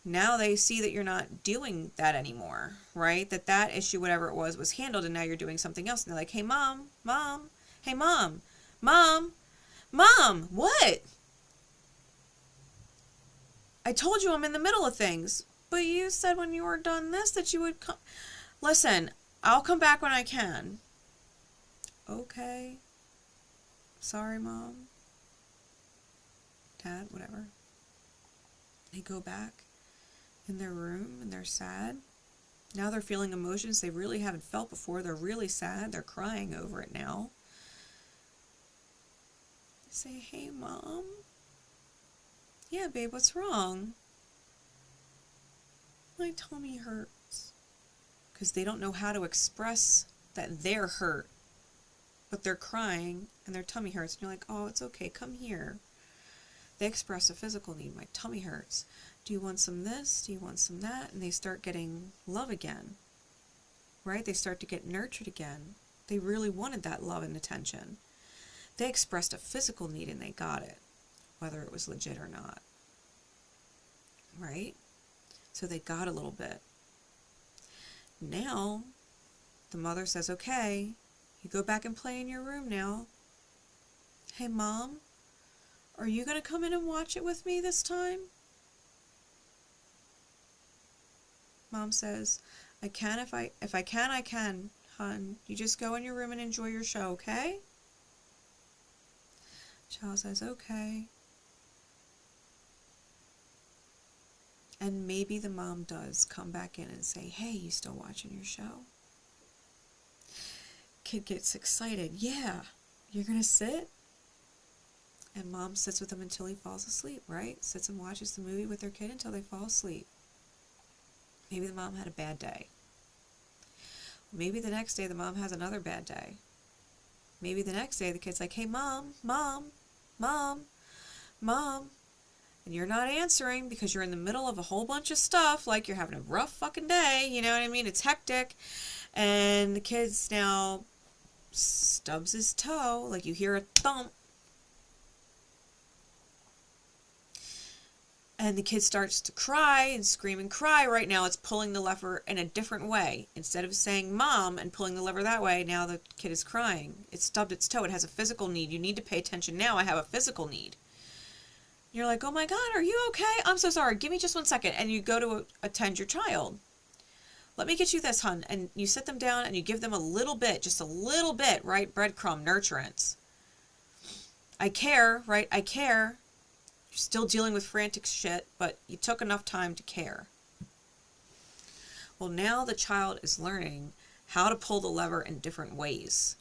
Now they see that you're not doing that anymore, right? That issue, whatever it was handled, and now you're doing something else. And they're like, hey, Mom, Mom, hey, Mom, Mom, Mom, what? I told you I'm in the middle of things, but you said when you were done this that you would come. Listen, I'll come back when I can. Okay. Sorry, Mom. Dad, whatever. They go back in their room and they're sad. Now they're feeling emotions they really haven't felt before. They're really sad. They're crying over it now. They say, hey, Mom. Yeah, babe, what's wrong? My tummy hurts. Because they don't know how to express that they're hurt. But they're crying and their tummy hurts. And you're like, oh, it's okay. Come here. They express a physical need. My tummy hurts. Do you want some this? Do you want some that? And they start getting love again. Right? They start to get nurtured again. They really wanted that love and attention. They expressed a physical need and they got it. Whether it was legit or not. Right? So they got a little bit. Now, the mother says, okay, you go back and play in your room now. Hey, Mom, are you going to come in and watch it with me this time? Mom says, I can if I can, I can, hon. You just go in your room and enjoy your show, okay? Child says, okay. And maybe the mom does come back in and say, hey, you still watching your show? Kid gets excited. Yeah, you're going to sit? And mom sits with him until he falls asleep, right? Sits and watches the movie with their kid until they fall asleep. Maybe the mom had a bad day. Maybe the next day the mom has another bad day. Maybe the next day the kid's like, hey, Mom, Mom, Mom, Mom. And you're not answering because you're in the middle of a whole bunch of stuff, like you're having a rough fucking day, you know what I mean? It's hectic. And the kid's now stubs his toe, like you hear a thump. And the kid starts to cry and scream and cry. Right now it's pulling the lever in a different way. Instead of saying Mom and pulling the lever that way, now the kid is crying. It stubbed its toe. It has a physical need. You need to pay attention now. I have a physical need. You're like, oh my God, are you okay? I'm so sorry. Give me just 1 second. And you go to attend your child. Let me get you this, hon. And you sit them down and you give them a little bit, just a little bit, right? Breadcrumb, nurturance. I care, right? I care. You're still dealing with frantic shit, but you took enough time to care. Well, now the child is learning how to pull the lever in different ways.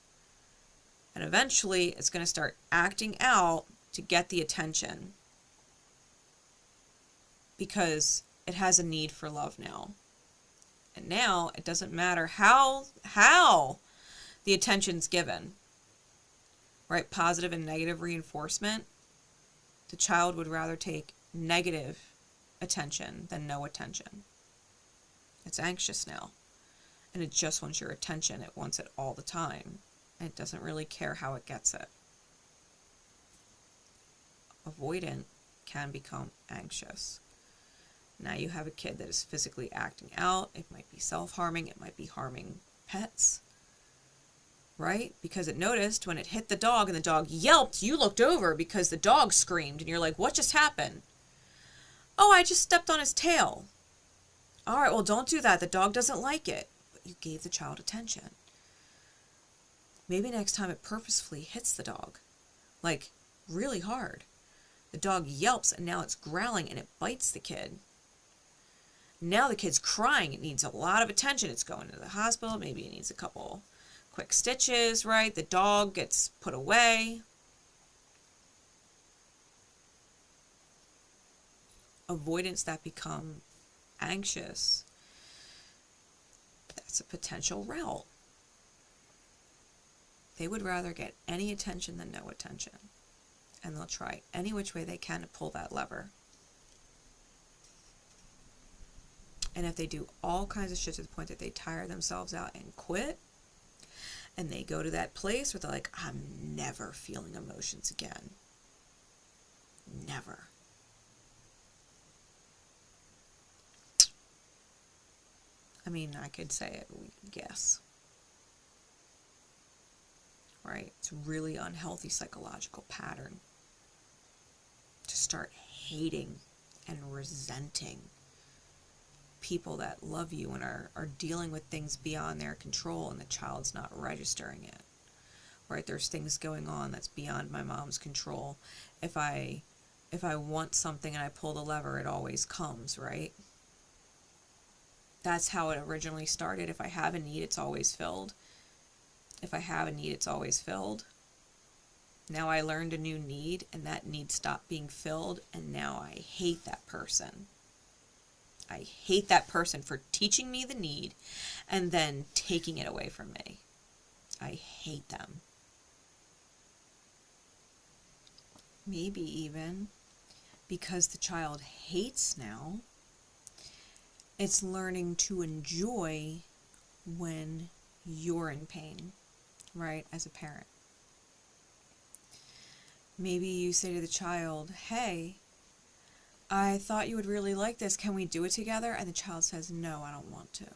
And eventually it's going to start acting out to get the attention. Because it has a need for love now. And now it doesn't matter how the attention's given. Right? Positive and negative reinforcement. The child would rather take negative attention than no attention. It's anxious now. And it just wants your attention. It wants it all the time. And it doesn't really care how it gets it. Avoidant can become anxious. Now you have a kid that is physically acting out. It might be self-harming. It might be harming pets, right? Because it noticed when it hit the dog and the dog yelped, you looked over because the dog screamed and you're like, what just happened? Oh, I just stepped on his tail. All right, well, don't do that. The dog doesn't like it. But you gave the child attention. Maybe next time it purposefully hits the dog, like really hard. The dog yelps and now it's growling and it bites the kid. Now the kid's crying. It needs a lot of attention. It's going to the hospital. Maybe it needs a couple quick stitches, right? The dog gets put away. Avoidants that become anxious, that's a potential route. They would rather get any attention than no attention. And they'll try any which way they can to pull that lever. And if they do all kinds of shit to the point that they tire themselves out and quit, and they go to that place where they're like, I'm never feeling emotions again. Never. I mean, I could say it, but we could guess. Right? It's a really unhealthy psychological pattern to start hating and resenting people that love you and are dealing with things beyond their control, and the child's not registering it. Right? There's things going on that's beyond my mom's control. If I want something and I pull the lever, it always comes, right? That's how it originally started. If I have a need, it's always filled. If I have a need, it's always filled. Now I learned a new need, and that need stopped being filled, and now I hate that person. I hate that person for teaching me the need and then taking it away from me. I hate them. Maybe even because the child hates now, it's learning to enjoy when you're in pain, right, as a parent. Maybe you say to the child, hey, I thought you would really like this. Can we do it together? And the child says, no, I don't want to.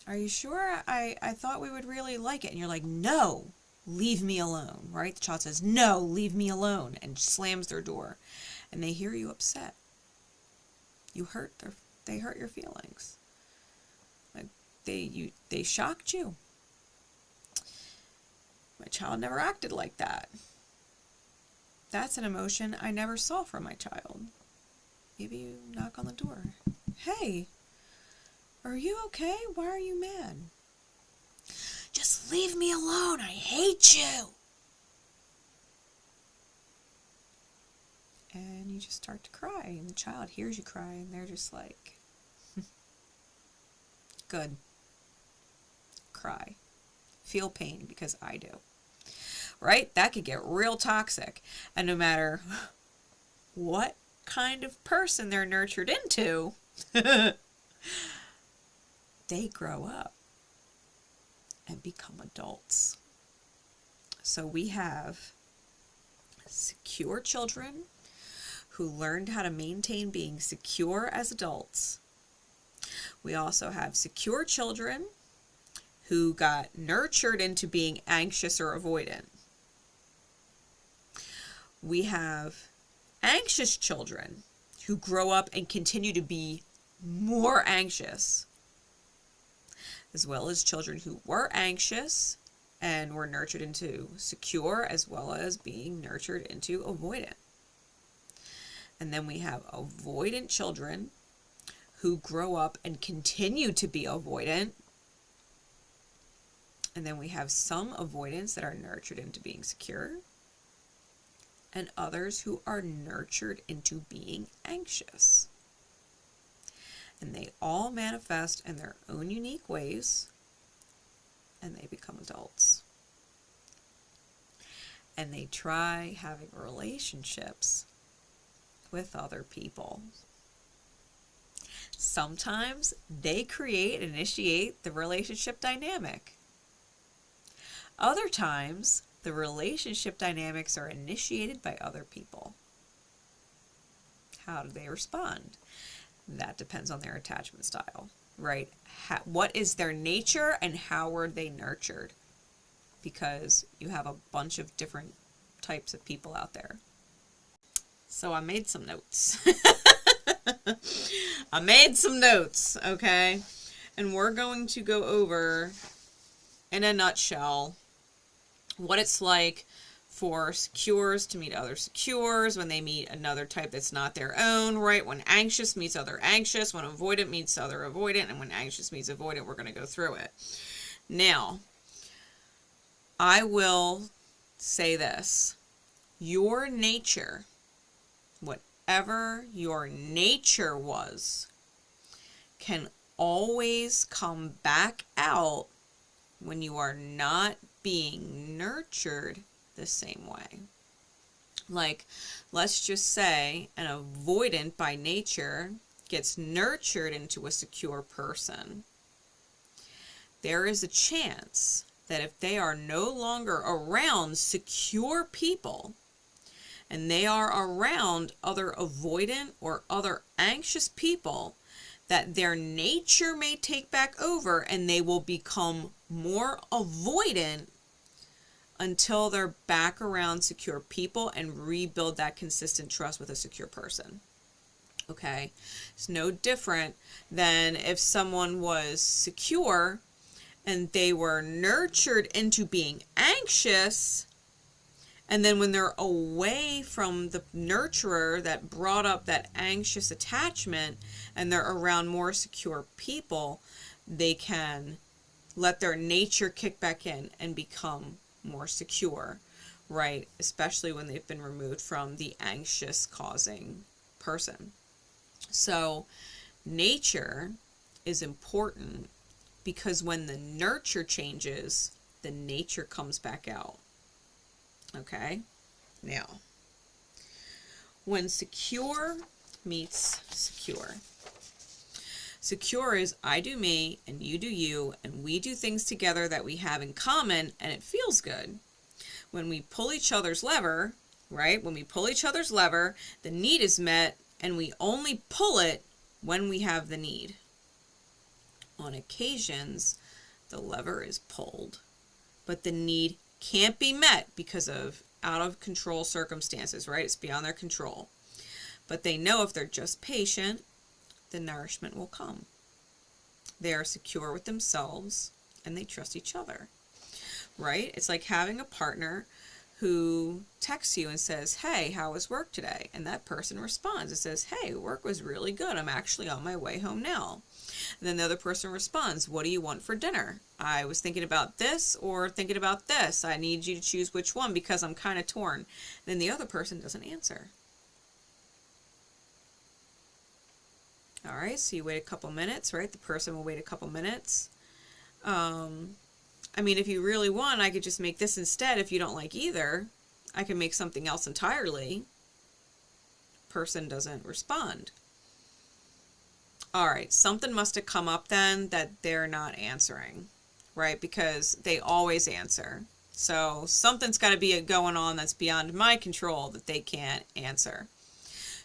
Are you sure? I thought we would really like it. And you're like, no, leave me alone, right? The child says, no, leave me alone, and slams their door. And they hear you upset. They hurt your feelings. Like they shocked you. My child never acted like that. That's an emotion I never saw from my child. Maybe you knock on the door. Hey, are you okay? Why are you mad? Just leave me alone. I hate you. And you just start to cry, and the child hears you cry, and they're just like, good. Cry. Feel pain, because I do. Right? That could get real toxic. And no matter what kind of person they're nurtured into, they grow up and become adults. So we have secure children who learned how to maintain being secure as adults. We also have secure children who got nurtured into being anxious or avoidant. We have anxious children who grow up and continue to be more anxious, as well as children who were anxious and were nurtured into secure, as well as being nurtured into avoidant. And then we have avoidant children who grow up and continue to be avoidant. And then we have some avoidants that are nurtured into being secure, and others who are nurtured into being anxious. And they all manifest in their own unique ways, and they become adults. And they try having relationships with other people. Sometimes they create and initiate the relationship dynamic. Other times, the relationship dynamics are initiated by other people. How do they respond? That depends on their attachment style, right? What is their nature and how were they nurtured? Because you have a bunch of different types of people out there. So I made some notes. I made some notes, okay? And we're going to go over, in a nutshell, what it's like for secures to meet other secures, when they meet another type that's not their own, right? When anxious meets other anxious, when avoidant meets other avoidant, and when anxious meets avoidant, we're going to go through it. Now, I will say this. Your nature, whatever your nature was, can always come back out when you are not being nurtured the same way. Like, let's just say an avoidant by nature gets nurtured into a secure person. There is a chance that if they are no longer around secure people and they are around other avoidant or other anxious people, that their nature may take back over and they will become more avoidant until they're back around secure people and rebuild that consistent trust with a secure person. Okay? It's no different than if someone was secure and they were nurtured into being anxious, and then when they're away from the nurturer that brought up that anxious attachment and they're around more secure people, they can let their nature kick back in and become more secure, right? Especially when they've been removed from the anxious causing person. So nature is important because when the nurture changes, the nature comes back out. Okay? Now, when secure meets secure. Secure is I do me and you do you, and we do things together that we have in common and it feels good. When we pull each other's lever, right? When we pull each other's lever, the need is met and we only pull it when we have the need. On occasions, the lever is pulled, but the need can't be met because of out of control circumstances, right? It's beyond their control. But they know if they're just patient, the nourishment will come. They are secure with themselves and they trust each other, right? It's like having a partner who texts you and says, hey, how was work today? And that person responds and says, hey, work was really good. I'm actually on my way home now. And then the other person responds, what do you want for dinner? I was thinking about this or thinking about this. I need you to choose which one because I'm kind of torn. And then the other person doesn't answer. All right, so you wait a couple minutes, right? The person will wait a couple minutes. I mean, if you really want, I could just make this instead. If you don't like either, I can make something else entirely. Person doesn't respond. All right, something must have come up then that they're not answering, right? Because they always answer. So something's got to be going on that's beyond my control that they can't answer.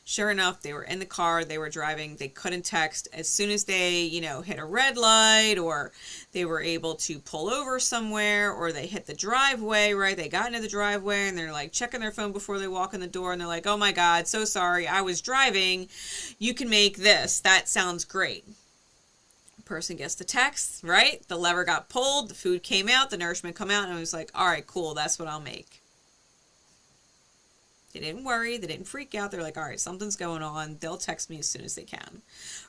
Sure enough, they were in the car, they were driving, they couldn't text. As soon as they, hit a red light or they were able to pull over somewhere or they hit the driveway, right? They got into the driveway and they're like checking their phone before they walk in the door and they're like, oh my God, so sorry, I was driving. You can make this. That sounds great. The person gets the text, right? The lever got pulled, the food came out, the nourishment come out, and I was like, all right, cool, that's what I'll make. They didn't worry. They didn't freak out. They're like, all right, something's going on. They'll text me as soon as they can,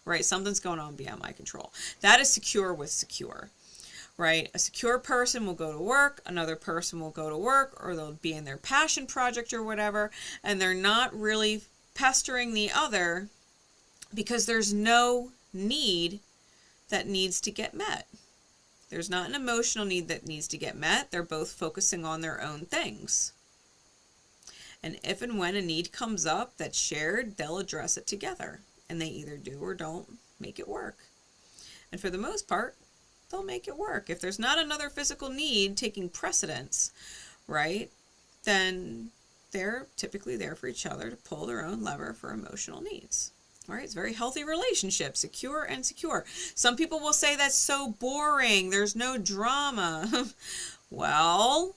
right? Something's going on beyond my control. That is secure with secure, right? A secure person will go to work. Another person will go to work or they'll be in their passion project or whatever. And they're not really pestering the other because there's no need that needs to get met. There's not an emotional need that needs to get met. They're both focusing on their own things. And if and when a need comes up that's shared, they'll address it together. And they either do or don't make it work. And for the most part, they'll make it work. If there's not another physical need taking precedence, right, then they're typically there for each other to pull their own lever for emotional needs. Right? It's a very healthy relationship, secure and secure. Some people will say that's so boring. There's no drama. Well,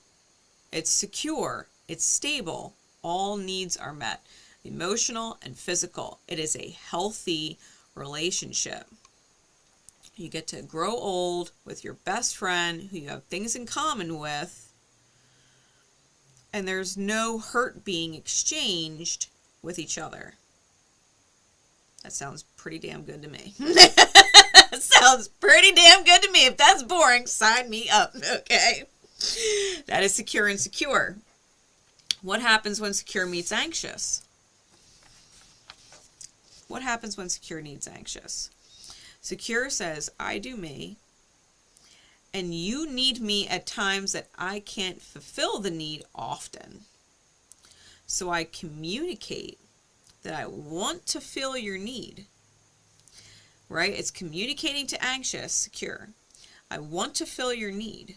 it's secure. It's stable. All needs are met, emotional and physical. It is a healthy relationship. You get to grow old with your best friend who you have things in common with, and there's no hurt being exchanged with each other. That sounds pretty damn good to me. Sounds pretty damn good to me. If that's boring, sign me up, okay? That is secure and secure. What happens when secure meets anxious? What happens when secure needs anxious? Secure says, I do me, and you need me at times that I can't fulfill the need often. So I communicate that I want to fill your need, right? It's communicating to anxious, secure. I want to fill your need,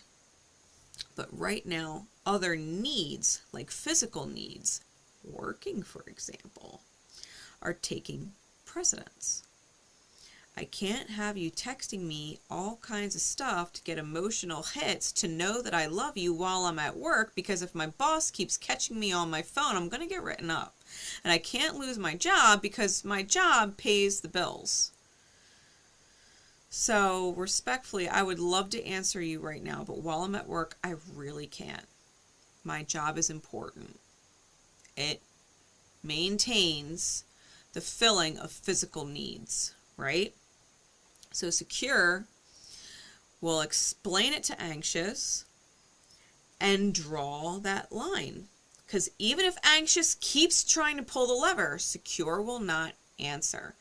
but right now, other needs, like physical needs, working, for example, are taking precedence. I can't have you texting me all kinds of stuff to get emotional hits to know that I love you while I'm at work, because if my boss keeps catching me on my phone, I'm going to get written up. And I can't lose my job because my job pays the bills. So respectfully, I would love to answer you right now, but while I'm at work, I really can't. My job is important. It maintains the filling of physical needs, right? So secure will explain it to anxious and draw that line. Because even if anxious keeps trying to pull the lever, secure will not answer.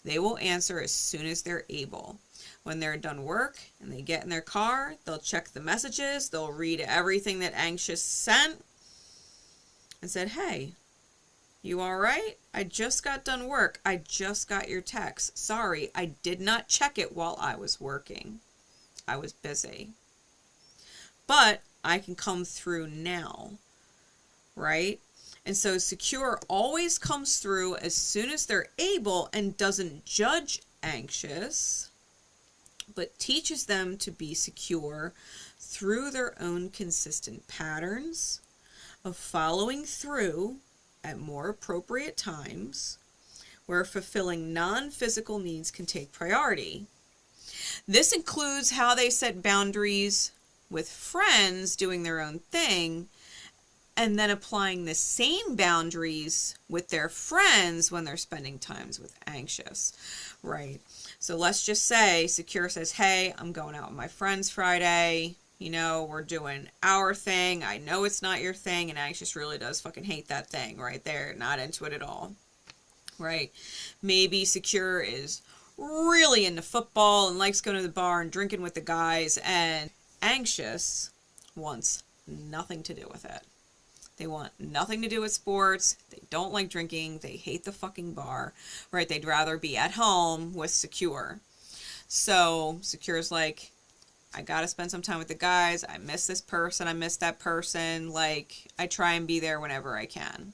They will answer as soon as they're able. When they're done work and they get in their car, they'll check the messages, they'll read everything that anxious sent and said, hey, you all right? I just got done work. I just got your text. Sorry, I did not check it while I was working. I was busy. But I can come through now, right? And so secure always comes through as soon as they're able and doesn't judge anxious, but teaches them to be secure through their own consistent patterns of following through at more appropriate times where fulfilling non-physical needs can take priority. This includes how they set boundaries with friends doing their own thing, and then applying the same boundaries with their friends when they're spending times with anxious, right? So let's just say secure says, hey, I'm going out with my friends Friday. You know, we're doing our thing. I know it's not your thing. And anxious really does fucking hate that thing right there. Not into it at all. Right? Maybe secure is really into football and likes going to the bar and drinking with the guys. And anxious wants nothing to do with it. They want nothing to do with sports. They don't like drinking. They hate the fucking bar. Right? They'd rather be at home with secure. So secure's like, I gotta spend some time with the guys. I miss this person. I miss that person. Like, I try and be there whenever I can.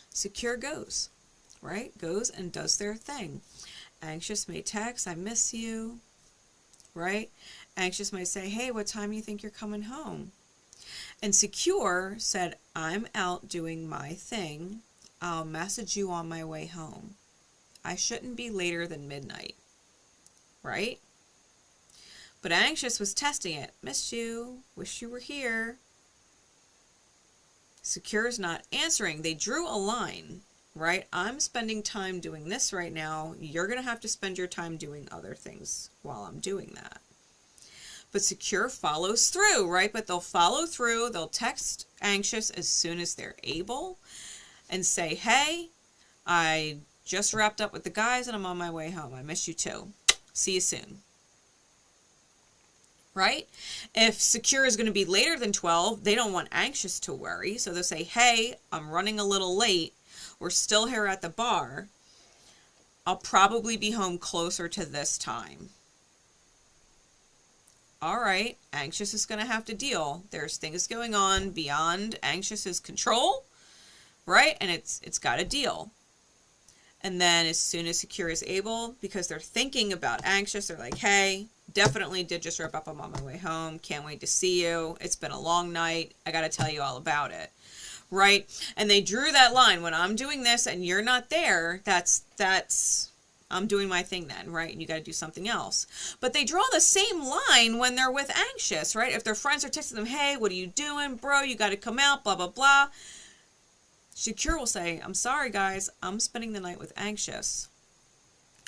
Secure goes, right? Goes and does their thing. Anxious may text, I miss you, right? Anxious may say, hey, what time do you think you're coming home? And secure said, I'm out doing my thing. I'll message you on my way home. I shouldn't be later than midnight, right? But anxious was testing it. Missed you. Wish you were here. Secure is not answering. They drew a line, right? I'm spending time doing this right now. You're going to have to spend your time doing other things while I'm doing that. But secure follows through, right? But they'll follow through. They'll text anxious as soon as they're able and say, hey, I just wrapped up with the guys and I'm on my way home. I miss you too. See you soon. Right? If secure is going to be later than 12, they don't want anxious to worry. So they'll say, hey, I'm running a little late. We're still here at the bar. I'll probably be home closer to this time. all right, anxious is going to have to deal. There's things going on beyond anxious's control, right? And it's got to deal. And then as soon as secure is able, because they're thinking about anxious, they're like, hey, definitely did just rip up. I'm on my way home. Can't wait to see you. It's been a long night. I got to tell you all about it. Right? And they drew that line. When I'm doing this and you're not there, that's I'm doing my thing then, right? And you got to do something else. But they draw the same line when they're with anxious, right? If their friends are texting them, hey, what are you doing, bro? You got to come out, blah, blah, blah. Secure will say, I'm sorry, guys. I'm spending the night with anxious.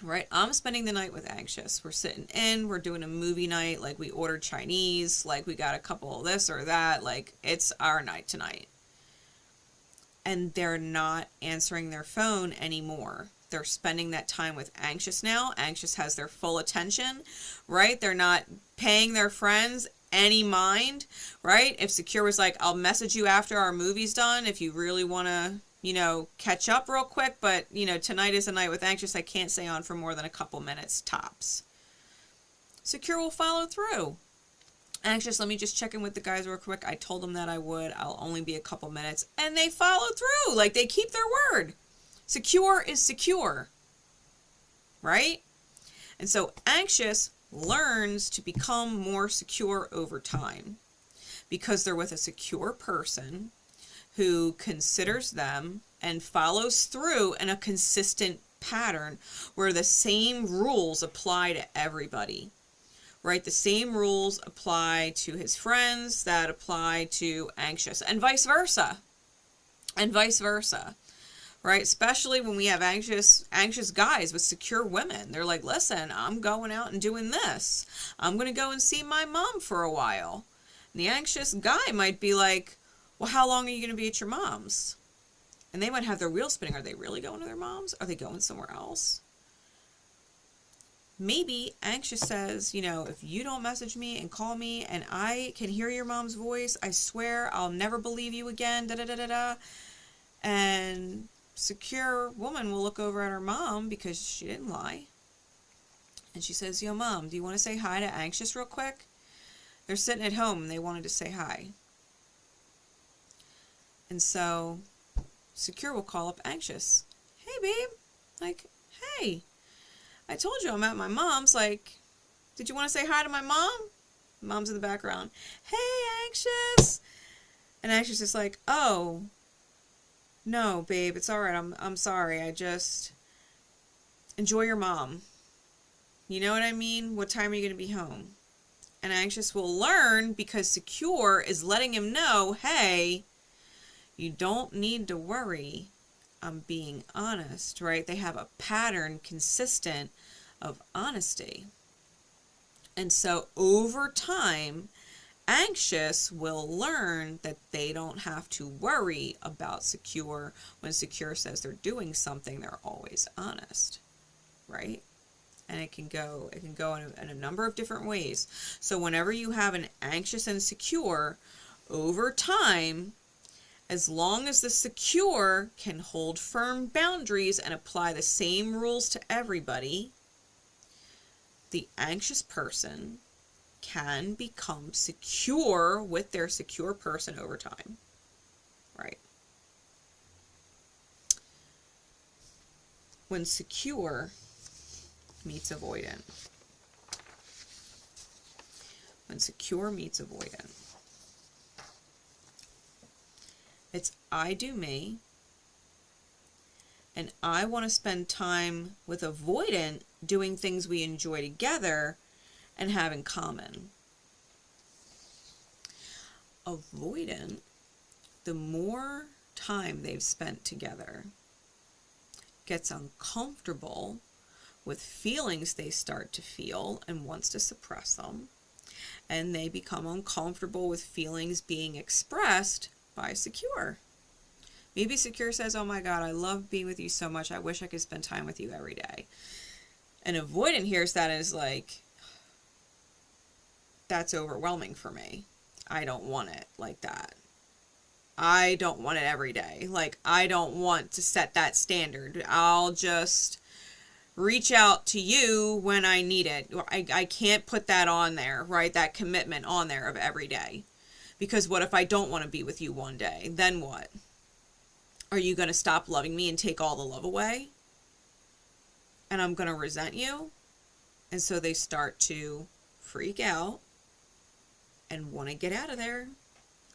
Right? I'm spending the night with anxious. We're sitting in. We're doing a movie night. Like, we ordered Chinese. Like, we got a couple of this or that. Like, it's our night tonight. And they're not answering their phone anymore. They're spending that time with anxious now. Anxious has their full attention, right? They're not paying their friends any mind, right? If secure was like, I'll message you after our movie's done if you really want to, you know, catch up real quick, but, you know, tonight is a night with anxious. I can't stay on for more than a couple minutes tops. Secure will follow through. Anxious, let me just check in with the guys real quick. I told them that I would. I'll only be a couple minutes. And they follow through. Like, they keep their word. Secure is secure. Right? And so anxious learns to become more secure over time because they're with a secure person who considers them and follows through in a consistent pattern where the same rules apply to everybody. Right? The same rules apply to his friends that apply to anxious, and vice versa. And vice versa. Right? Especially when we have anxious guys with secure women. They're like, listen, I'm going out and doing this. I'm going to go and see my mom for a while. And the anxious guy might be like, well, how long are you going to be at your mom's? And they might have their wheels spinning. Are they really going to their mom's? Are they going somewhere else? Maybe anxious says, you know, if you don't message me and call me and I can hear your mom's voice, I swear I'll never believe you again, da-da-da-da-da. And secure woman will look over at her mom because she didn't lie. And she says, yo, mom, do you want to say hi to anxious real quick? They're sitting at home and they wanted to say hi. And so secure will call up anxious. Hey, babe. Like, hey. I told you I'm at my mom's. Like, did you want to say hi to my mom? Mom's in the background. Hey, anxious. And anxious is like, oh, no, babe, it's all right. I'm sorry. I just enjoy your mom. You know what I mean? What time are you going to be home? And anxious will learn because secure is letting him know, hey, you don't need to worry. I'm being honest, right? They have a pattern consistent of honesty. And so over time, anxious will learn that they don't have to worry about secure. When secure says they're doing something, they're always honest, right? And it can go in a number of different ways. So whenever you have an anxious and secure, over time, as long as the secure can hold firm boundaries and apply the same rules to everybody, the anxious person can become secure with their secure person over time. Right? When secure meets avoidant. When secure meets avoidant. It's I do me, and I want to spend time with avoidant doing things we enjoy together and have in common. Avoidant, the more time they've spent together, gets uncomfortable with feelings they start to feel and wants to suppress them, and they become uncomfortable with feelings being expressed by secure. Maybe secure says, oh my God, I love being with you so much. I wish I could spend time with you every day. And avoidant hears that and is like, that's overwhelming for me. I don't want it like that. I don't want it every day. Like, I don't want to set that standard. I'll just reach out to you when I need it. I can't put that on there, right? That commitment on there of every day. Because what if I don't want to be with you one day? Then what? Are you going to stop loving me and take all the love away? And I'm going to resent you? And so they start to freak out and want to get out of there,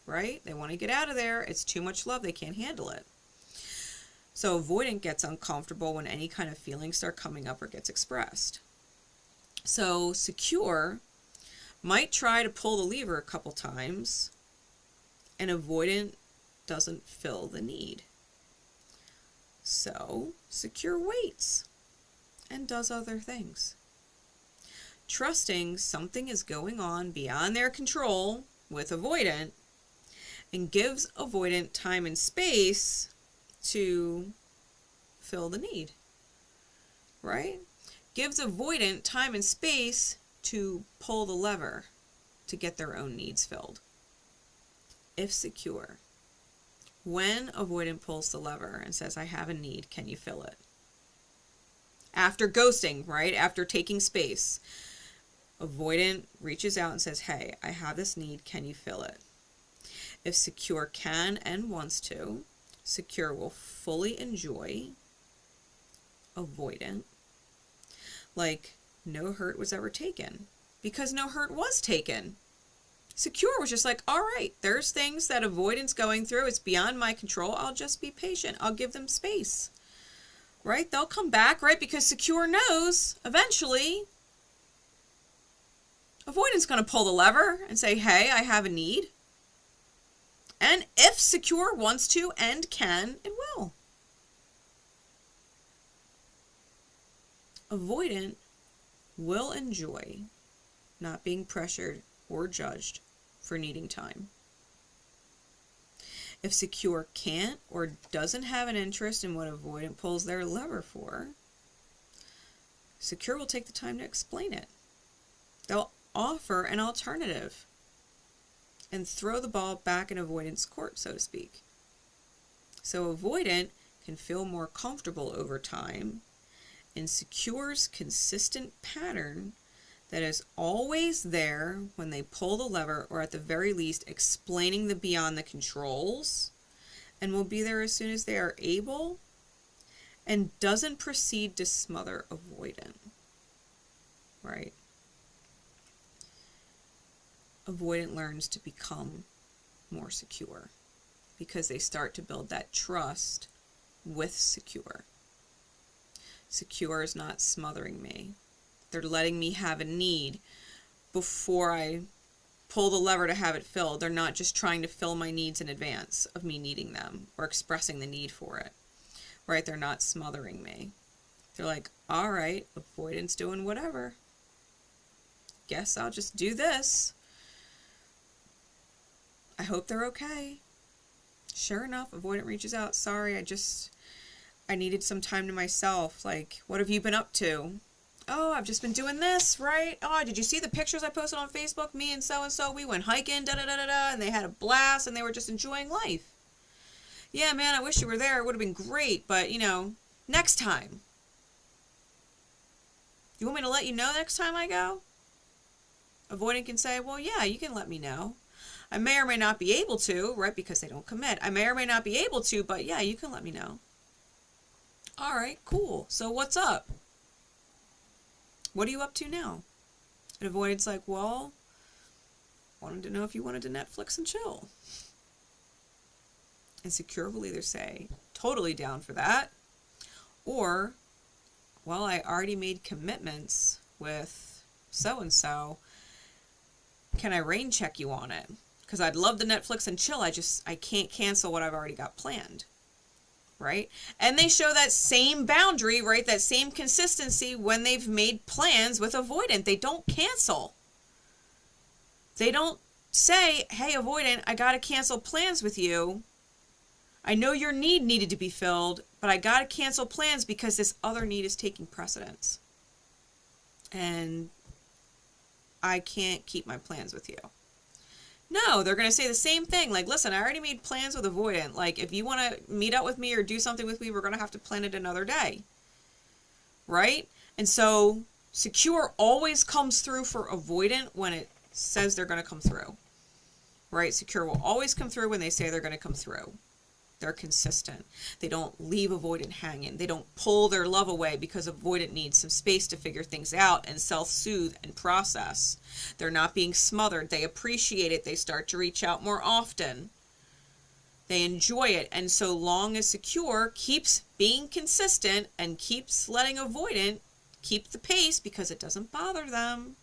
right? They want to get out of there. It's too much love. They can't handle it. So avoidant gets uncomfortable when any kind of feelings start coming up or gets expressed. So secure might try to pull the lever a couple times, and avoidant doesn't fill the need. So secure waits and does other things. Trusting something is going on beyond their control with avoidant, and gives avoidant time and space to fill the need, right? Gives avoidant time and space to pull the lever to get their own needs filled. If secure, when avoidant pulls the lever and says, I have a need, can you fill it? After ghosting, right? After taking space, avoidant reaches out and says, hey, I have this need, can you fill it? If secure can and wants to, secure will fully enjoy avoidant like no hurt was ever taken, because no hurt was taken. Secure was just like, all right, there's things that avoidant's going through. It's beyond my control. I'll just be patient. I'll give them space, right? They'll come back, right? Because secure knows eventually avoidant's going to pull the lever and say, hey, I have a need. And if secure wants to and can, it will. Avoidant will enjoy not being pressured or judged for needing time. If secure can't or doesn't have an interest in what avoidant pulls their lever for, secure will take the time to explain it. They'll offer an alternative and throw the ball back in avoidant's court, so to speak. So avoidant can feel more comfortable over time in secure's consistent pattern that is always there when they pull the lever, or at the very least explaining the beyond the controls, and will be there as soon as they are able, and doesn't proceed to smother avoidant, right? Avoidant learns to become more secure because they start to build that trust with secure. Secure is not smothering me. They're letting me have a need before I pull the lever to have it filled. They're not just trying to fill my needs in advance of me needing them or expressing the need for it, right? They're not smothering me. They're like, all right, avoidance doing whatever. Guess I'll just do this. I hope they're okay. Sure enough, avoidant reaches out. Sorry, I needed some time to myself. Like, what have you been up to? Oh, I've just been doing this, right? Oh, did you see the pictures I posted on Facebook? Me and so, we went hiking, da-da-da-da-da, and they had a blast, and they were just enjoying life. Yeah, man, I wish you were there. It would have been great, but, next time. You want me to let you know next time I go? Avoidant can say, well, yeah, you can let me know. I may or may not be able to, right, because they don't commit. I may or may not be able to, but yeah, you can let me know. All right, cool. So what's up? What are you up to now? And avoidant's like, well, wanted to know if you wanted to Netflix and chill. And secure will either say, totally down for that, or, well, I already made commitments with so-and-so. Can I rain check you on it? Because I'd love the Netflix and chill. I can't cancel what I've already got planned. Right? And they show that same boundary, right? That same consistency when they've made plans with avoidant. They don't cancel. They don't say, hey, avoidant, I got to cancel plans with you. I know your need needed to be filled, but I got to cancel plans because this other need is taking precedence. And I can't keep my plans with you. No, they're going to say the same thing. Like, listen, I already made plans with avoidant. Like, if you want to meet up with me or do something with me, we're going to have to plan it another day. right? And so secure always comes through for avoidant when it says they're going to come through, right? Secure will always come through when they say they're going to come through. They're consistent. They don't leave avoidant hanging. They don't pull their love away because avoidant needs some space to figure things out and self-soothe and process. They're not being smothered. They appreciate it. They start to reach out more often. They enjoy it. And so long as secure keeps being consistent and keeps letting avoidant keep the pace because it doesn't bother them,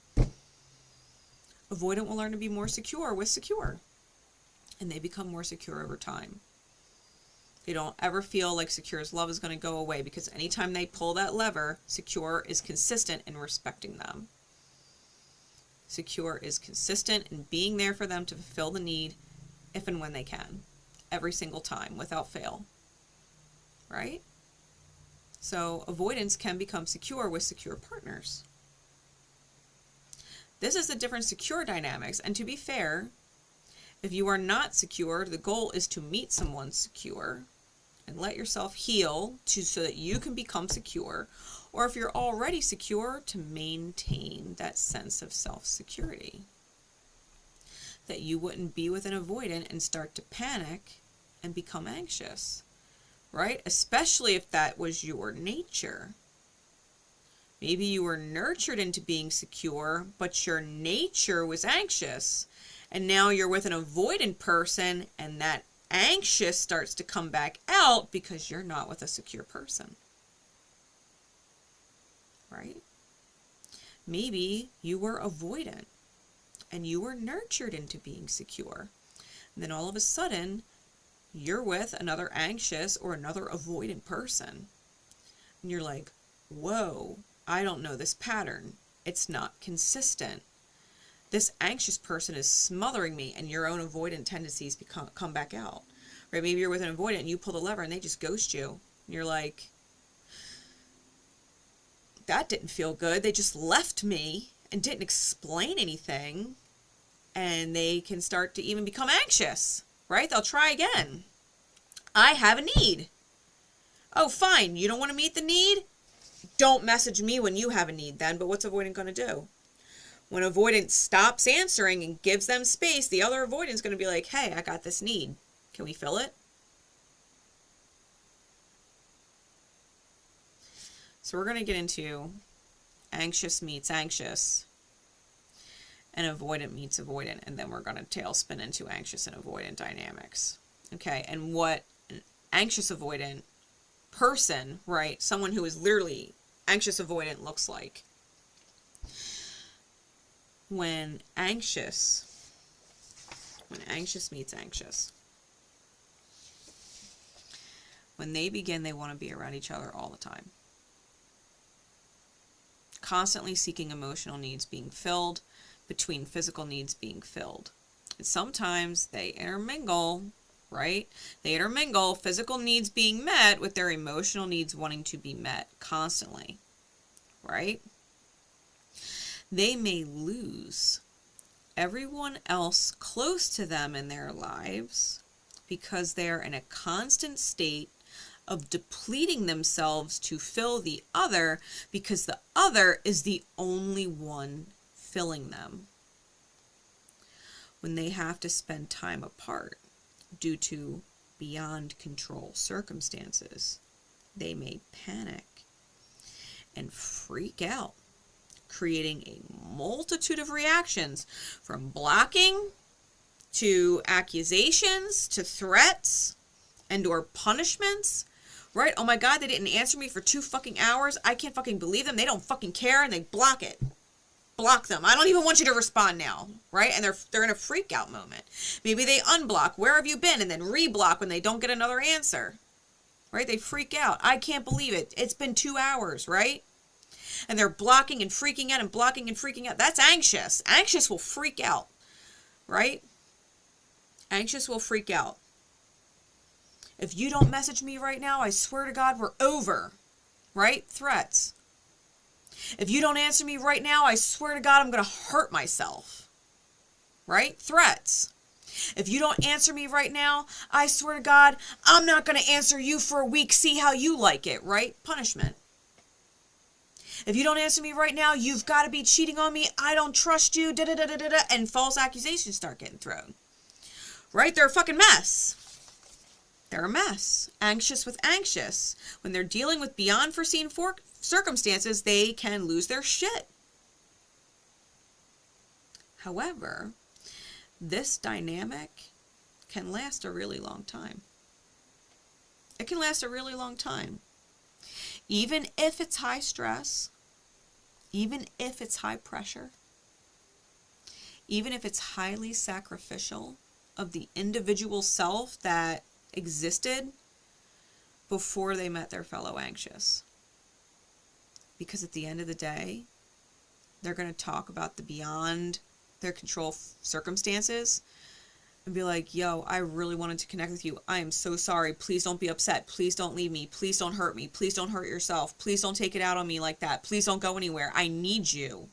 avoidant will learn to be more secure with secure. And they become more secure over time. They don't ever feel like secure's love is going to go away because anytime they pull that lever, secure is consistent in respecting them. Secure is consistent in being there for them to fulfill the need if and when they can. Every single time, without fail. Right? So avoidance can become secure with secure partners. This is the different secure dynamics. And to be fair, if you are not secure, the goal is to meet someone secure and let yourself heal so that you can become secure. Or if you're already secure, to maintain that sense of self-security. That you wouldn't be with an avoidant and start to panic and become anxious, right? Especially if that was your nature. Maybe you were nurtured into being secure, but your nature was anxious. And now you're with an avoidant person and that anxious starts to come back out because you're not with a secure person. Right? Maybe you were avoidant and you were nurtured into being secure. And then all of a sudden, you're with another anxious or another avoidant person. And you're like, whoa, I don't know this pattern. It's not consistent. This anxious person is smothering me, and your own avoidant tendencies come back out. Right? Maybe you're with an avoidant and you pull the lever and they just ghost you. And you're like, that didn't feel good. They just left me and didn't explain anything. And they can start to even become anxious. Right? They'll try again. I have a need. Oh, fine. You don't want to meet the need? Don't message me when you have a need then. But what's avoidant going to do? When avoidant stops answering and gives them space, the other avoidant is going to be like, hey, I got this need. Can we fill it? So we're going to get into anxious meets anxious and avoidant meets avoidant. And then we're going to tailspin into anxious and avoidant dynamics. Okay, and what an anxious avoidant person, right, someone who is literally anxious avoidant looks like. When anxious meets anxious, when they begin, they want to be around each other all the time. Constantly seeking emotional needs being filled between physical needs being filled. And sometimes they intermingle, right? They intermingle physical needs being met with their emotional needs wanting to be met constantly, right? They may lose everyone else close to them in their lives because they're in a constant state of depleting themselves to fill the other because the other is the only one filling them. When they have to spend time apart due to beyond control circumstances, they may panic and freak out, creating a multitude of reactions from blocking to accusations to threats and or punishments, right? Oh my God, they didn't answer me for 2 fucking hours. I can't fucking believe them. They don't fucking care and they block it. Block them. I don't even want you to respond now, right? And they're in a freak out moment. Maybe they unblock. Where have you been? And then reblock when they don't get another answer, right? They freak out. I can't believe it. It's been 2 hours, right? And they're blocking and freaking out and blocking and freaking out. That's anxious. Anxious will freak out, right? Anxious will freak out. If you don't message me right now, I swear to God, we're over, right? Threats. If you don't answer me right now, I swear to God, I'm going to hurt myself, right? Threats. If you don't answer me right now, I swear to God, I'm not going to answer you for a week. See how you like it, right? Punishment. If you don't answer me right now, you've got to be cheating on me. I don't trust you. Da da da da da. And false accusations start getting thrown. Right? They're a fucking mess. They're a mess. Anxious with anxious. When they're dealing with beyond foreseen circumstances, they can lose their shit. However, this dynamic can last a really long time. It can last a really long time. Even if it's high stress, even if it's high pressure, even if it's highly sacrificial of the individual self that existed before they met their fellow anxious. Because at the end of the day, they're going to talk about the beyond their control circumstances and be like, yo, I really wanted to connect with you. I am so sorry. Please don't be upset. Please don't leave me. Please don't hurt me. Please don't hurt yourself. Please don't take it out on me like that. Please don't go anywhere. I need you.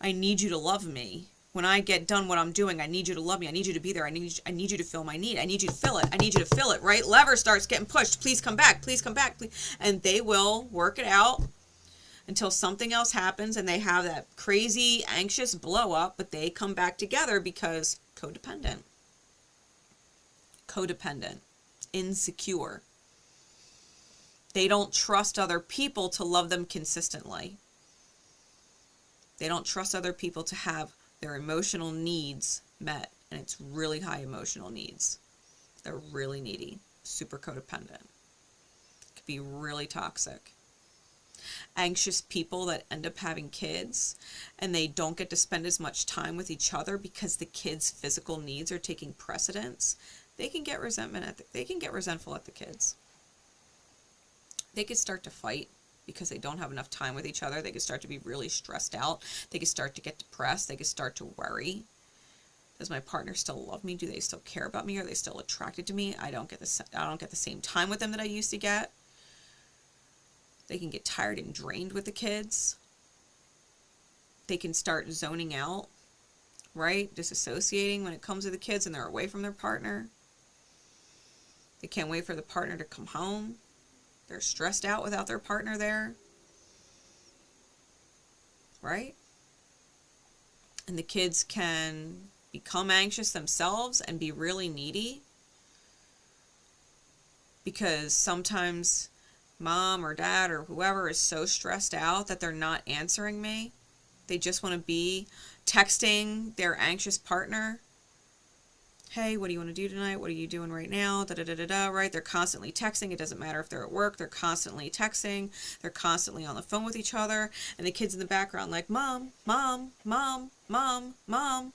I need you to love me. When I get done what I'm doing, I need you to love me. I need you to be there. I need you to feel my need. I need you to feel it. I need you to feel it, right? Lever starts getting pushed. Please come back. Please come back. Please. And they will work it out until something else happens and they have that crazy, anxious blow up, but they come back together because codependent. Codependent. Insecure. They don't trust other people to love them consistently. They don't trust other people to have their emotional needs met, and it's really high emotional needs. They're really needy, super codependent. It could be really toxic. Anxious people that end up having kids and they don't get to spend as much time with each other because the kids' physical needs are taking precedence. They can get they can get resentful at the kids. They could start to fight because they don't have enough time with each other. They could start to be really stressed out. They could start to get depressed. They could start to worry. Does my partner still love me? Do they still care about me? Are they still attracted to me? I don't get the same time with them that I used to get. They can get tired and drained with the kids. They can start zoning out, right? Disassociating when it comes to the kids and they're away from their partner. They can't wait for the partner to come home. They're stressed out without their partner there. Right? And the kids can become anxious themselves and be really needy. Because sometimes mom or dad or whoever is so stressed out that they're not answering me. They just want to be texting their anxious partner. Hey, what do you want to do tonight? What are you doing right now? Da da da da da, right? They're constantly texting. It doesn't matter if they're at work. They're constantly texting. They're constantly on the phone with each other. And the kids in the background like, mom, mom, mom, mom, mom.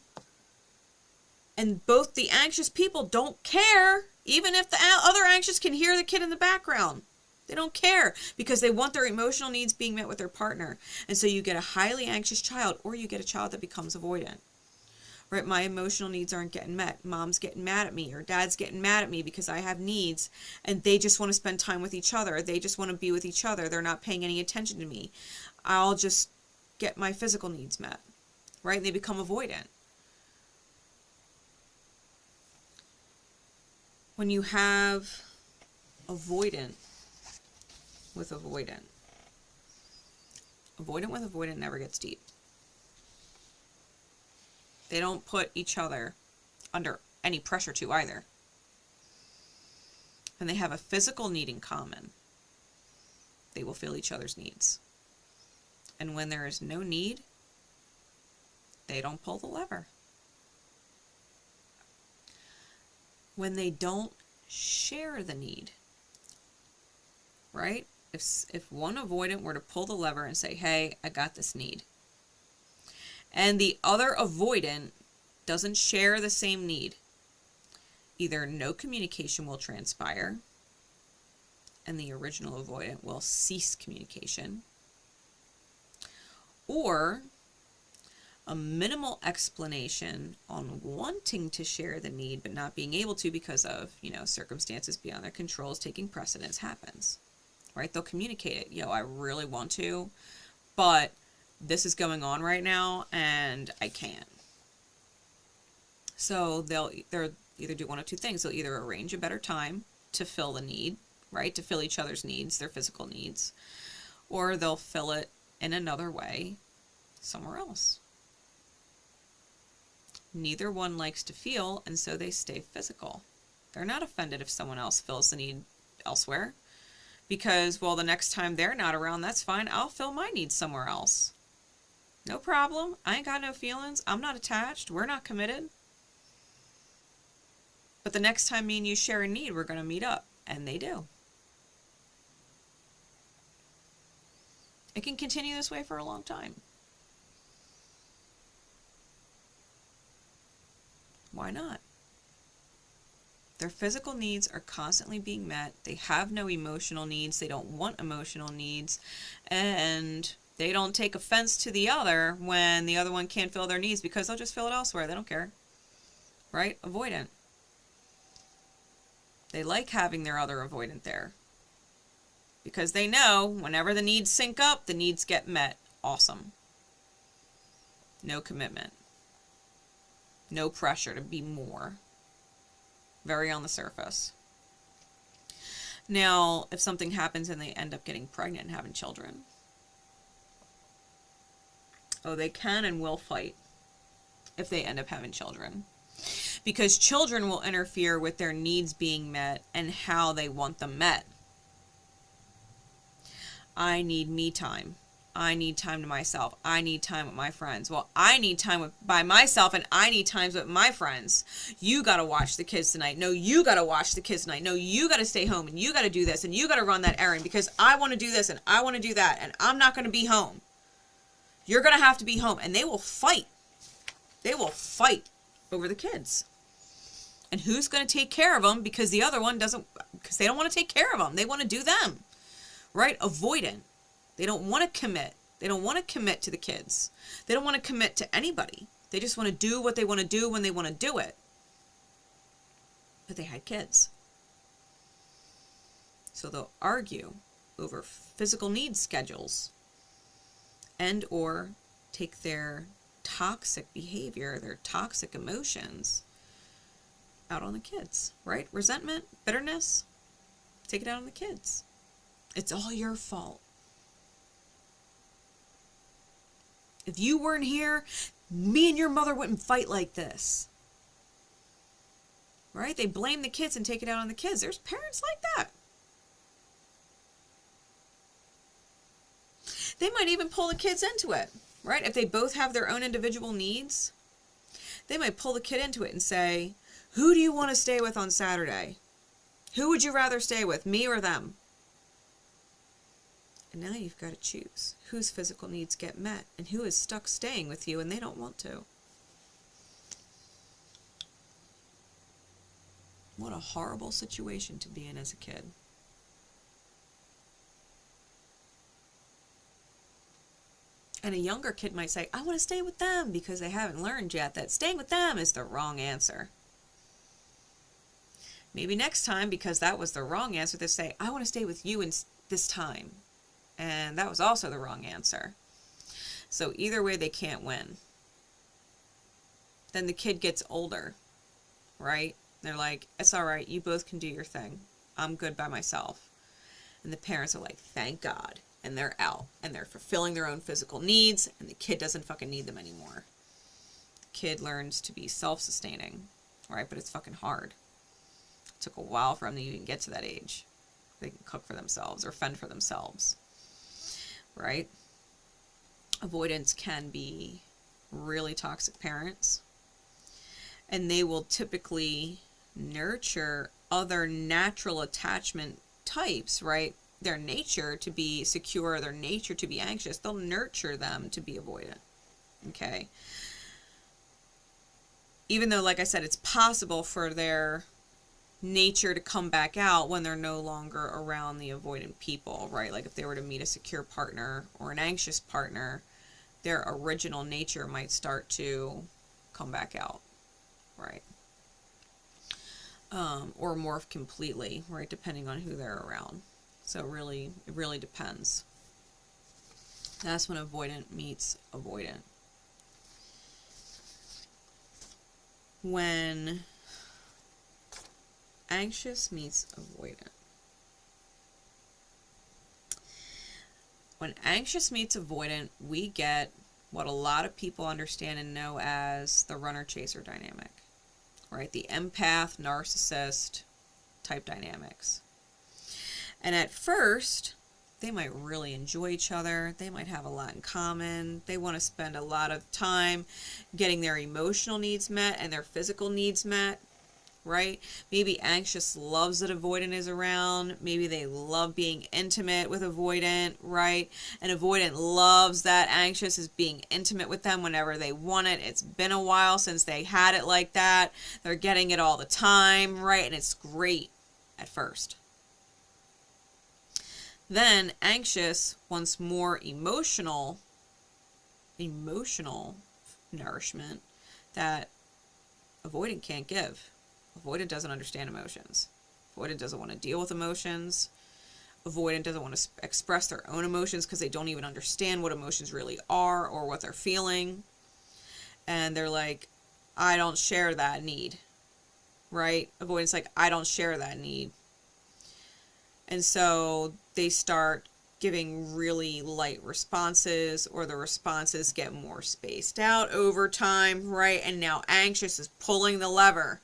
And both the anxious people don't care, even if the other anxious can hear the kid in the background. They don't care because they want their emotional needs being met with their partner. And so you get a highly anxious child, or you get a child that becomes avoidant. Right? My emotional needs aren't getting met. Mom's getting mad at me, or dad's getting mad at me because I have needs, and they just want to spend time with each other. They just want to be with each other. They're not paying any attention to me. I'll just get my physical needs met. Right? And they become avoidant. When you have avoidant with avoidant with avoidant never gets deep. They don't put each other under any pressure to either. And they have a physical need in common. They will fill each other's needs. And when there is no need, they don't pull the lever. When they don't share the need, right? If one avoidant were to pull the lever and say, hey, I got this need, and the other avoidant doesn't share the same need, either no communication will transpire and the original avoidant will cease communication, or a minimal explanation on wanting to share the need but not being able to because of, circumstances beyond their controls taking precedence happens, right? They'll communicate it. I really want to, but this is going on right now and I can't. So they'll either do one of two things. They'll either arrange a better time to fill the need, right? To fill each other's needs, their physical needs, or they'll fill it in another way somewhere else. Neither one likes to feel, and so they stay physical. They're not offended if someone else feels the need elsewhere, because, well, the next time they're not around, that's fine. I'll fill my needs somewhere else. No problem. I ain't got no feelings. I'm not attached. We're not committed. But the next time me and you share a need, we're going to meet up. And they do. It can continue this way for a long time. Why not? Their physical needs are constantly being met. They have no emotional needs. They don't want emotional needs. And they don't take offense to the other when the other one can't fill their needs, because they'll just fill it elsewhere. They don't care. Right? Avoidant. They like having their other avoidant there, because they know whenever the needs sync up, the needs get met. Awesome. No commitment. No pressure to be more. Very on the surface. Now, if something happens and they end up getting pregnant and having children, oh, they can and will fight if they end up having children. Because children will interfere with their needs being met and how they want them met. I need me time. I need time to myself. I need time with my friends. Well, I need time by myself, and I need times with my friends. You got to watch the kids tonight. No, you got to watch the kids tonight. No, you got to stay home, and you got to do this, and you got to run that errand, because I want to do this, and I want to do that, and I'm not going to be home. You're going to have to be home. And they will fight. They will fight over the kids. And who's going to take care of them, because the other one doesn't, because they don't want to take care of them. They want to do them. Right? Avoidant. They don't want to commit. They don't want to commit to the kids. They don't want to commit to anybody. They just want to do what they want to do when they want to do it. But they had kids. So they'll argue over physical needs schedules, and or take their toxic behavior, their toxic emotions out on the kids, right? Resentment, bitterness, take it out on the kids. It's all your fault. If you weren't here, me and your mother wouldn't fight like this. Right? They blame the kids and take it out on the kids. There's parents like that. They might even pull the kids into it, right? If they both have their own individual needs, they might pull the kid into it and say, who do you want to stay with on Saturday? Who would you rather stay with, me or them? And now you've got to choose whose physical needs get met and who is stuck staying with you and they don't want to. What a horrible situation to be in as a kid. And a younger kid might say, I want to stay with them, because they haven't learned yet that staying with them is the wrong answer. Maybe next time, because that was the wrong answer, they say, I want to stay with you in this time. And that was also the wrong answer. So either way, they can't win. Then the kid gets older, right? They're like, it's all right, you both can do your thing. I'm good by myself. And the parents are like, thank God. And they're out. And they're fulfilling their own physical needs. And the kid doesn't fucking need them anymore. The kid learns to be self-sustaining, right? But it's fucking hard. It took a while for them to even get to that age. They can cook for themselves or fend for themselves, right? Avoidants can be really toxic parents. And they will typically nurture other natural attachment types, right? Their nature to be secure, their nature to be anxious, they'll nurture them to be avoidant, okay? Even though, like I said, it's possible for their nature to come back out when they're no longer around the avoidant people, right? Like if they were to meet a secure partner or an anxious partner, their original nature might start to come back out, right? Or morph completely, right? Depending on who they're around. So it really depends. That's when avoidant meets avoidant. When anxious meets avoidant. When anxious meets avoidant, we get what a lot of people understand and know as the runner-chaser dynamic, right? The empath, narcissist type dynamics. And at first, they might really enjoy each other. They might have a lot in common. They want to spend a lot of time getting their emotional needs met and their physical needs met, right? Maybe anxious loves that avoidant is around. Maybe they love being intimate with avoidant, right? And avoidant loves that anxious is being intimate with them whenever they want it. It's been a while since they had it like that. They're getting it all the time, right? And it's great at first. Then anxious wants more emotional nourishment that avoidant can't give. Avoidant doesn't understand emotions. Avoidant doesn't want to deal with emotions. Avoidant doesn't want to express their own emotions because they don't even understand what emotions really are or what they're feeling. And they're like, I don't share that need, right? Avoidant's like, I don't share that need. And so they start giving really light responses, or the responses get more spaced out over time, right? And now anxious is pulling the lever.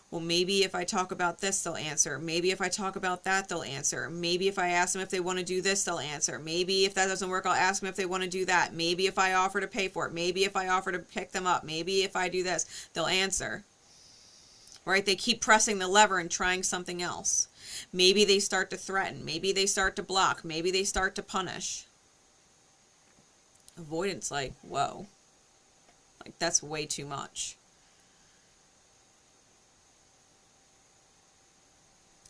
Well, maybe if I talk about this, they'll answer. Maybe if I talk about that, they'll answer. Maybe if I ask them if they want to do this, they'll answer. Maybe if that doesn't work, I'll ask them if they want to do that. Maybe if I offer to pay for it. Maybe if I offer to pick them up. Maybe if I do this, they'll answer. Right? They keep pressing the lever and trying something else. Maybe they start to threaten. Maybe they start to block. Maybe they start to punish. Avoidance, like, whoa. Like, that's way too much.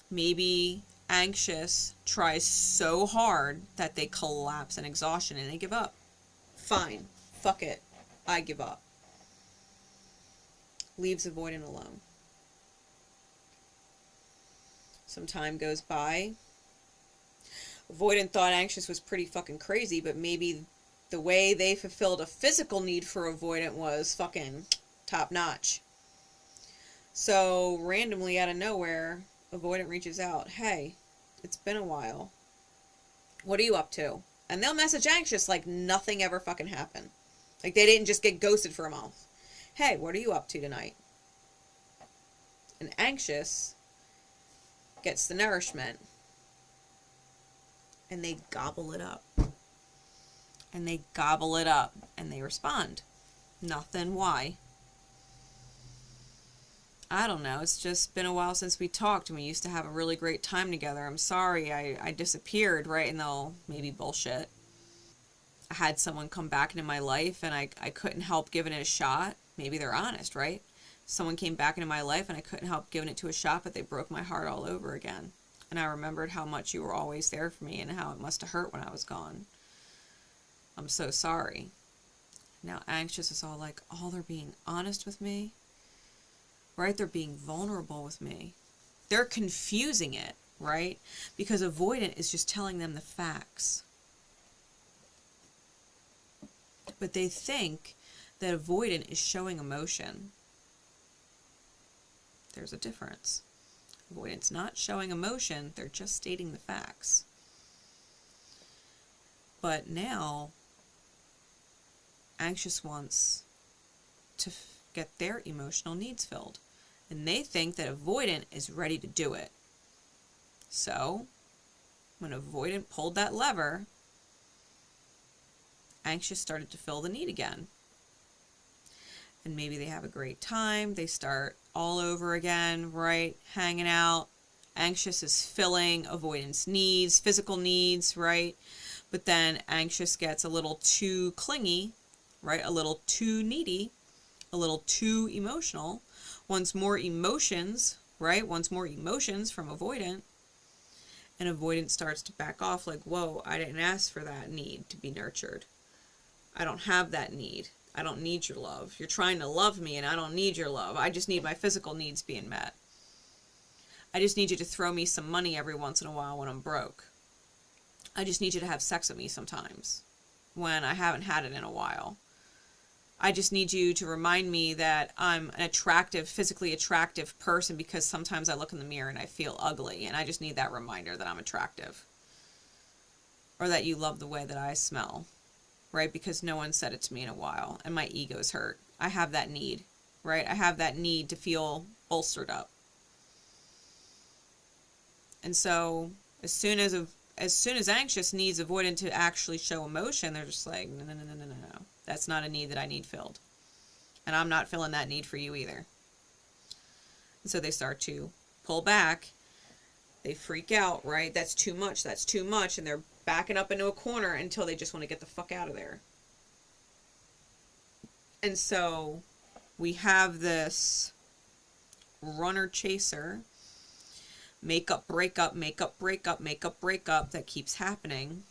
Maybe anxious tries so hard that they collapse in exhaustion and they give up. Fine. Fuck it. I give up. Leaves avoidant alone. Some time goes by. Avoidant thought anxious was pretty fucking crazy, but maybe the way they fulfilled a physical need for avoidant was fucking top notch. So randomly out of nowhere, avoidant reaches out. Hey, it's been a while. What are you up to? And they'll message anxious like nothing ever fucking happened. Like they didn't just get ghosted for a month. Hey, what are you up to tonight? And anxious gets the nourishment. And they gobble it up. And they gobble it up. And they respond. Nothing. Why? I don't know. It's just been a while since we talked and we used to have a really great time together. I'm sorry I disappeared, right? And they'll maybe bullshit. I had someone come back into my life and I couldn't help giving it a shot. Maybe they're honest, right? Someone came back into my life and I couldn't help giving it to a shot, but they broke my heart all over again. And I remembered how much you were always there for me and how it must have hurt when I was gone. I'm so sorry. Now anxious is all like, oh, they're being honest with me. Right? They're being vulnerable with me. They're confusing it, right? Because avoidant is just telling them the facts. But they think that avoidant is showing emotion. There's a difference. Avoidant's not showing emotion, they're just stating the facts. But now, anxious wants to get their emotional needs filled. And they think that avoidant is ready to do it. So, when avoidant pulled that lever, anxious started to fill the need again. And maybe they have a great time. They start all over again, right? Hanging out. Anxious is filling avoidant's needs, physical needs, right? But then anxious gets a little too clingy, right? A little too needy, a little too emotional. Wants more emotions, right? Wants more emotions from avoidant. And avoidant starts to back off like, whoa, I didn't ask for that need to be nurtured. I don't have that need. I don't need your love. You're trying to love me and I don't need your love. I just need my physical needs being met. I just need you to throw me some money every once in a while when I'm broke. I just need you to have sex with me sometimes when I haven't had it in a while. I just need you to remind me that I'm an attractive, physically attractive person because sometimes I look in the mirror and I feel ugly and I just need that reminder that I'm attractive. or that you love the way that I smell, right? Because no one said it to me in a while and my ego's hurt. I have that need, right? I have that need to feel bolstered up. And so as soon as anxious needs avoidant to actually show emotion, they're just like, no, no, no, no, no, no. That's not a need that I need filled. And I'm not filling that need for you either. And so they start to pull back. They freak out, right? That's too much. That's too much. And they're backing up into a corner until they just want to get the fuck out of there. And so we have this runner chaser, make up, break up, make up, break up, make up, break up, that keeps happening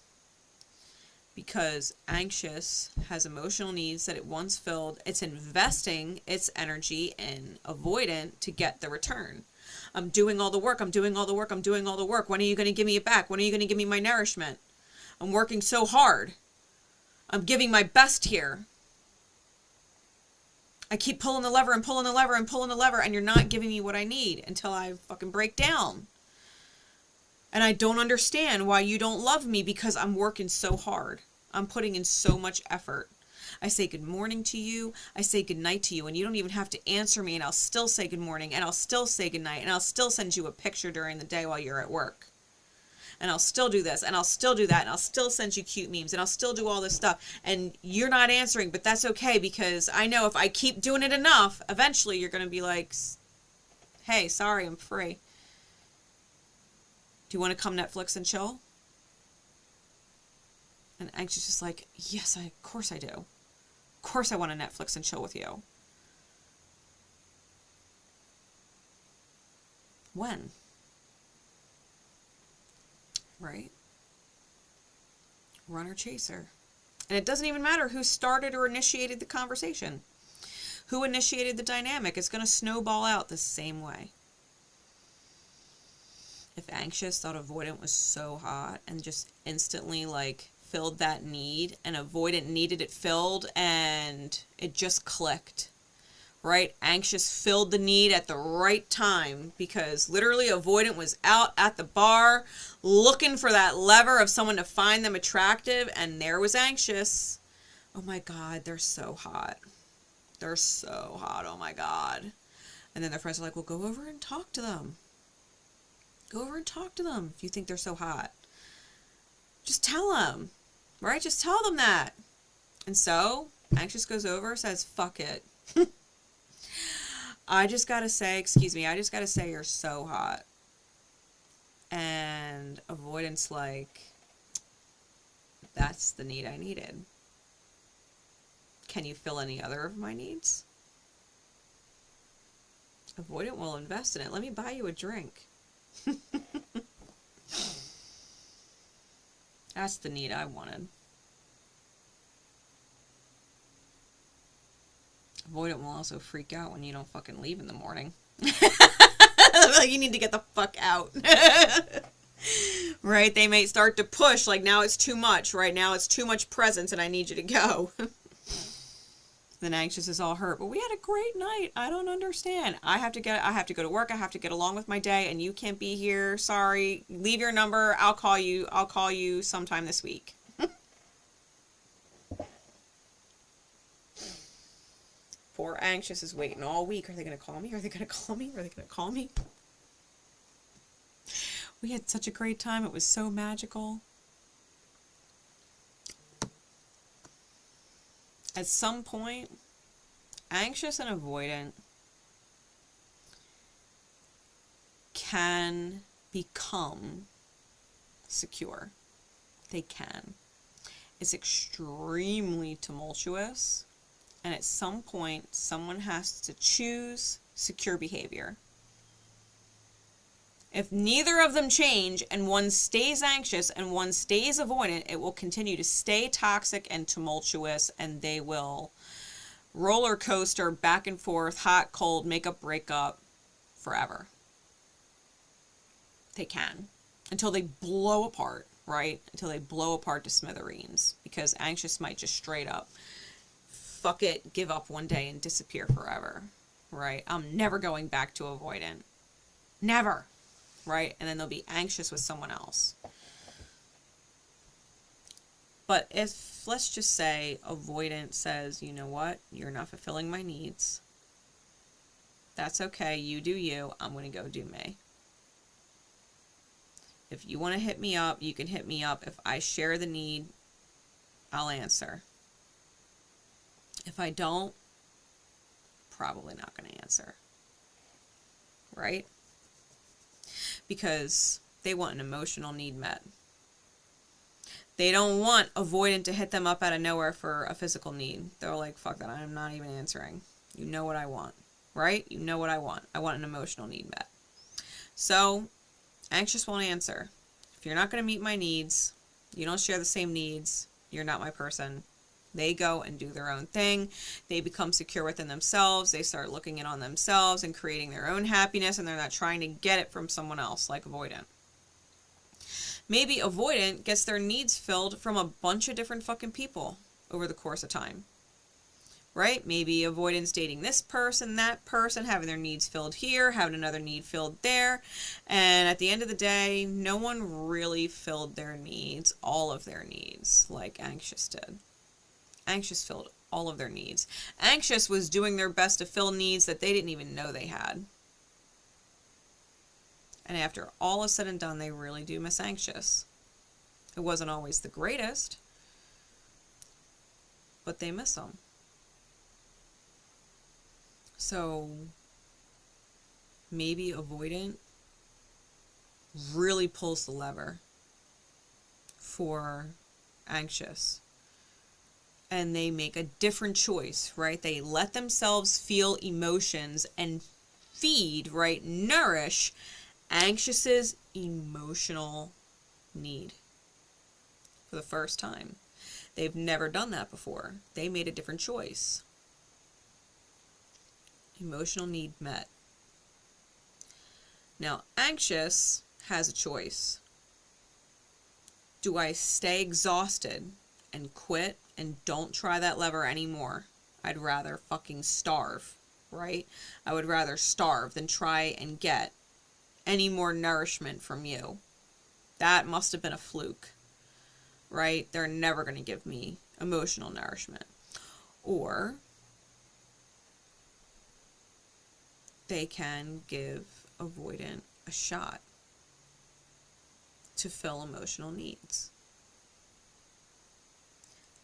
because anxious has emotional needs that it once filled. It's investing its energy in avoidant to get the return. I'm doing all the work. I'm doing all the work. I'm doing all the work. When are you going to give me it back? When are you going to give me my nourishment? I'm working so hard. I'm giving my best here. I keep pulling the lever and pulling the lever and pulling the lever, and you're not giving me what I need until I fucking break down. And I don't understand why you don't love me because I'm working so hard. I'm putting in so much effort. I say good morning to you. I say good night to you, and you don't even have to answer me, and I'll still say good morning, and I'll still say good night, and I'll still send you a picture during the day while you're at work. And I'll still do this, and I'll still do that, and I'll still send you cute memes, and I'll still do all this stuff. And you're not answering, but that's okay, because I know if I keep doing it enough, eventually you're going to be like, hey, sorry, I'm free. Do you want to come Netflix and chill? And anxious is like, yes, of course I do. Of course I want to Netflix and chill with you. When? Right? Runner chaser. And it doesn't even matter who started or initiated the conversation. Who initiated the dynamic. It's going to snowball out the same way. If anxious thought avoidant was so hot and just instantly like filled that need, and avoidant needed it filled, and it just clicked, right? Anxious filled the need at the right time because literally avoidant was out at the bar looking for that lever of someone to find them attractive, and there was anxious. Oh my God, they're so hot. They're so hot, oh my God. And then their friends are like, well, go over and talk to them. Go over and talk to them if you think they're so hot. Just tell them, right? Just tell them that. And so, anxious goes over, says, fuck it. I just gotta say you're so hot. And avoidance like, that's the need I needed. Can you fill any other of my needs? Avoidant will invest in it. Let me buy you a drink. That's the need I wanted. Avoidant will also freak out when you don't fucking leave in the morning. Like, you need to get the fuck out. Right? They may start to push, like, now it's too much. Right now it's too much presence and I need you to go. Then anxious is all hurt. But we had a great night. I don't understand. I have to go to work. I have to get along with my day, and you can't be here. Sorry. Leave your number. I'll call you sometime this week. Poor anxious is waiting all week. Are they going to call me? Are they going to call me? Are they going to call me? We had such a great time. It was so magical. At some point, anxious and avoidant can become secure. They can. It's extremely tumultuous, and at some point, someone has to choose secure behavior. If neither of them change and one stays anxious and one stays avoidant, it will continue to stay toxic and tumultuous, and they will roller coaster back and forth, hot, cold, make up, break up, forever. They can. Until they blow apart, right? Until they blow apart to smithereens. Because anxious might just straight up, fuck it, give up one day and disappear forever, right? I'm never going back to avoidant. Never. Right? And then they'll be anxious with someone else. But if, let's just say, avoidant says, you know what, you're not fulfilling my needs. That's okay, you do you, I'm going to go do me. If you want to hit me up, you can hit me up. If I share the need, I'll answer. If I don't, probably not going to answer. Right? Because they want an emotional need met. They don't want avoidant to hit them up out of nowhere for a physical need. They're like, fuck that, I'm not even answering. You know what I want, right? You know what I want. I want an emotional need met. So, anxious won't answer. If you're not going to meet my needs, you don't share the same needs, you're not my person. They go and do their own thing. They become secure within themselves. They start looking in on themselves and creating their own happiness, and they're not trying to get it from someone else like avoidant. Maybe avoidant gets their needs filled from a bunch of different fucking people over the course of time. Right? Maybe avoidant's dating this person, that person, having their needs filled here, having another need filled there. And at the end of the day, no one really filled their needs, all of their needs, like anxious did. Anxious filled all of their needs. Anxious was doing their best to fill needs that they didn't even know they had. And after all is said and done, they really do miss anxious. It wasn't always the greatest, but they miss them. So maybe avoidant really pulls the lever for anxious. And they make a different choice, right? They let themselves feel emotions and feed, right? Nourish anxious's emotional need for the first time. They've never done that before. They made a different choice. Emotional need met. Now, anxious has a choice. Do I stay exhausted and quit and don't try that lever anymore? I'd rather fucking starve, right? I would rather starve than try and get any more nourishment from you. That must have been a fluke, right? They're never going to give me emotional nourishment. Or they can give avoidant a shot to fill emotional needs.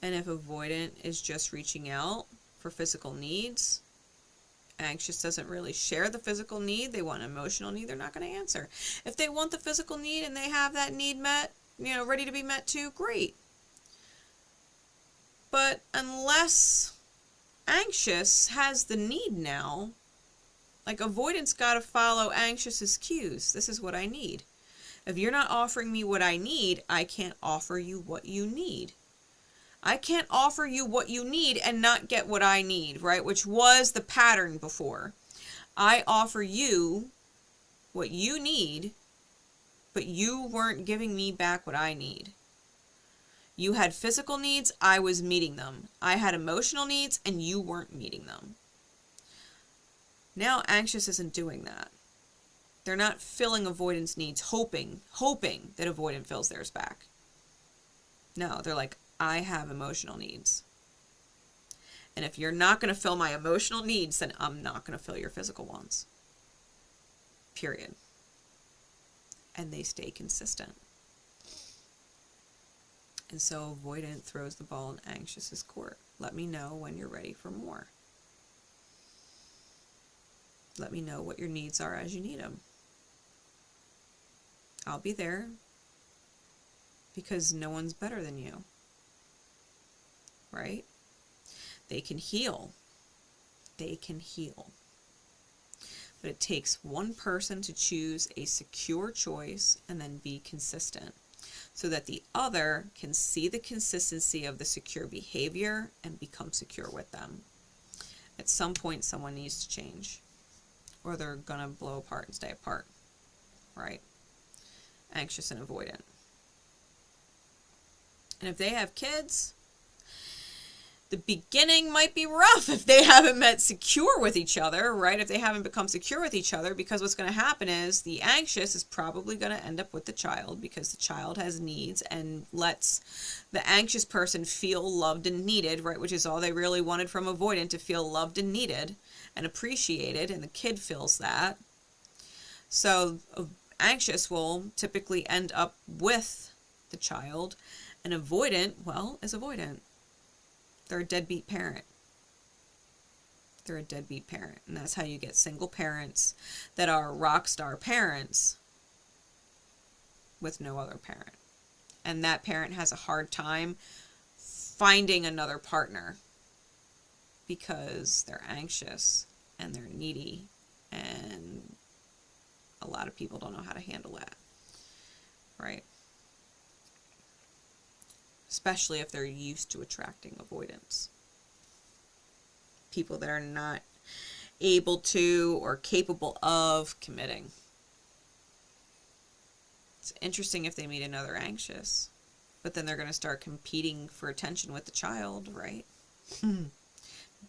And if avoidant is just reaching out for physical needs, anxious doesn't really share the physical need, they want an emotional need, they're not going to answer. If they want the physical need and they have that need met, ready to be met too, great. But unless anxious has the need now, like avoidance got to follow anxious's cues. This is what I need. If you're not offering me what I need, I can't offer you what you need. I can't offer you what you need and not get what I need, right? Which was the pattern before. I offer you what you need, but you weren't giving me back what I need. You had physical needs, I was meeting them. I had emotional needs, and you weren't meeting them. Now anxious isn't doing that. They're not filling avoidance needs, hoping that avoidant fills theirs back. No, they're like, I have emotional needs. And if you're not going to fill my emotional needs, then I'm not going to fill your physical ones. Period. And they stay consistent. And so avoidant throws the ball in anxious's court. Let me know when you're ready for more. Let me know what your needs are as you need them. I'll be there because no one's better than you. Right? They can heal. They can heal. But it takes one person to choose a secure choice and then be consistent so that the other can see the consistency of the secure behavior and become secure with them. At some point, someone needs to change or they're going to blow apart and stay apart. Right? Anxious and avoidant. And if they have kids, The beginning might be rough if they haven't met secure with each other, right? If they haven't become secure with each other, because what's going to happen is the anxious is probably going to end up with the child because the child has needs and lets the anxious person feel loved and needed, right? Which is all they really wanted from avoidant, to feel loved and needed and appreciated, and the kid feels that. So anxious will typically end up with the child, and avoidant, well, is avoidant. They're a deadbeat parent. They're a deadbeat parent. And that's how you get single parents that are rock star parents with no other parent. And that parent has a hard time finding another partner because they're anxious and they're needy, and a lot of people don't know how to handle that, right? Especially if they're used to attracting avoidance. People that are not able to or capable of committing. It's interesting if they meet another anxious, but then they're going to start competing for attention with the child, right?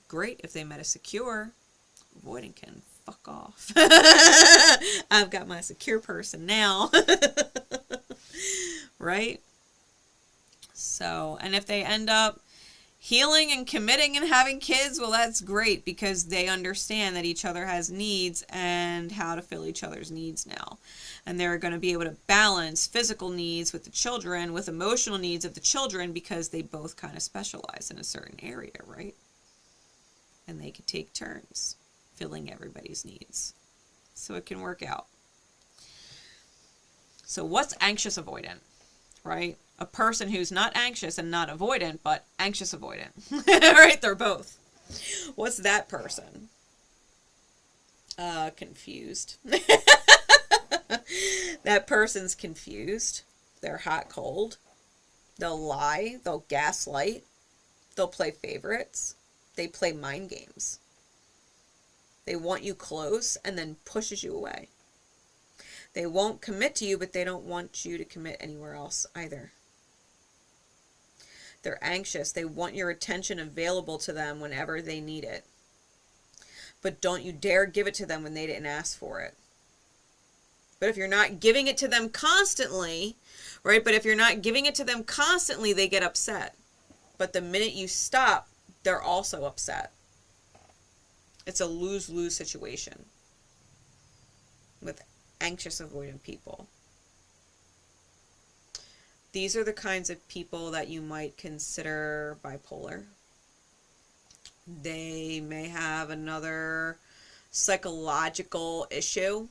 Great if they met a secure. Avoidant can fuck off. I've got my secure person now. Right? So, and if they end up healing and committing and having kids, well, that's great because they understand that each other has needs and how to fill each other's needs now. And they're going to be able to balance physical needs with the children with emotional needs of the children because they both kind of specialize in a certain area, right? And they can take turns filling everybody's needs. So it can work out. So what's anxious avoidant, right? A person who's not anxious and not avoidant, but anxious avoidant. Right? They're both. What's that person? Confused. That person's confused. They're hot cold. They'll lie. They'll gaslight. They'll play favorites. They play mind games. They want you close and then pushes you away. They won't commit to you, but they don't want you to commit anywhere else either. They're anxious. They want your attention available to them whenever they need it. But don't you dare give it to them when they didn't ask for it. But if you're not giving it to them constantly, right? But if you're not giving it to them constantly, they get upset. But the minute you stop, they're also upset. It's a lose-lose situation with anxious avoidant people. These are the kinds of people that you might consider bipolar. They may have another psychological issue,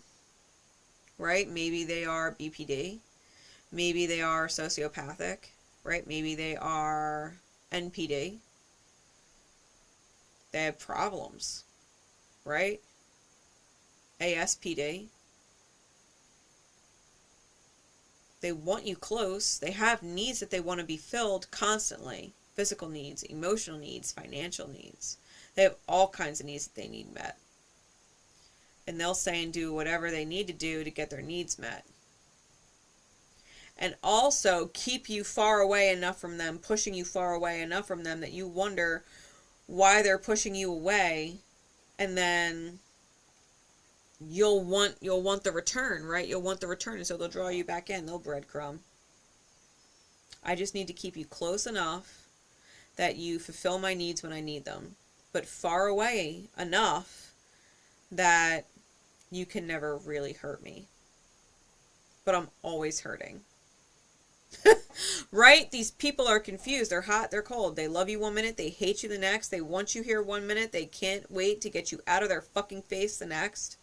right? Maybe they are BPD. Maybe they are sociopathic, right? Maybe they are NPD. They have problems, right? ASPD. They want you close. They have needs that they want to be filled constantly. Physical needs, emotional needs, financial needs. They have all kinds of needs that they need met. And they'll say and do whatever they need to do to get their needs met. And also keep you far away enough from them, pushing you far away enough from them that you wonder why they're pushing you away, and then you'll want the return, right? You'll want the return, and so they'll draw you back in. They'll breadcrumb. I just need to keep you close enough that you fulfill my needs when I need them, but far away enough that you can never really hurt me. But I'm always hurting. Right? These people are confused. They're hot, they're cold. They love you one minute, they hate you the next. They want you here one minute, they can't wait to get you out of their fucking face the next.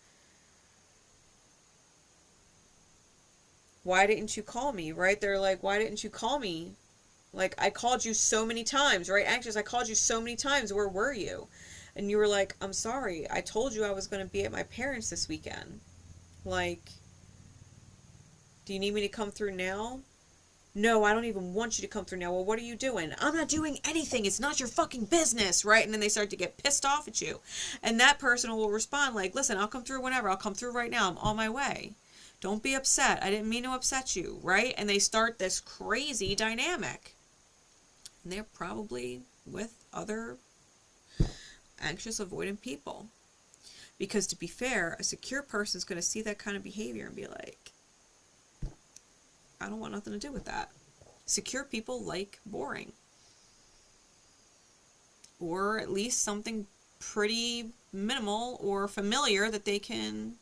Why didn't you call me, right? They're like, why didn't you call me? Like, I called you so many times, right? Anxious, I called you so many times. Where were you? And you were like, I'm sorry. I told you I was going to be at my parents' this weekend. Like, do you need me to come through now? No, I don't even want you to come through now. Well, what are you doing? I'm not doing anything. It's not your fucking business, right? And then they start to get pissed off at you. And that person will respond like, listen, I'll come through whenever. I'll come through right now. I'm on my way. Don't be upset. I didn't mean to upset you, right? And they start this crazy dynamic. And they're probably with other anxious avoidant people. Because to be fair, a secure person is going to see that kind of behavior and be like, I don't want nothing to do with that. Secure people like boring. Or at least something pretty minimal or familiar that they can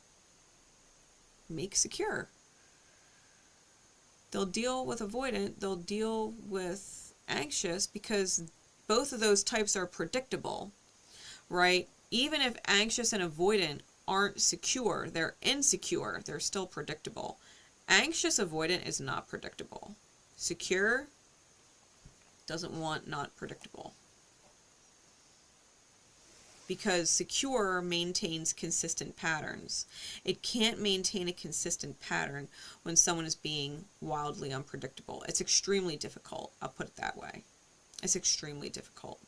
make secure. They'll deal with avoidant, they'll deal with anxious because both of those types are predictable, right? Even if anxious and avoidant aren't secure, they're insecure, they're still predictable. Anxious avoidant is not predictable. Secure doesn't want not predictable. Because secure maintains consistent patterns. It can't maintain a consistent pattern when someone is being wildly unpredictable. It's extremely difficult. I'll put it that way. It's extremely difficult.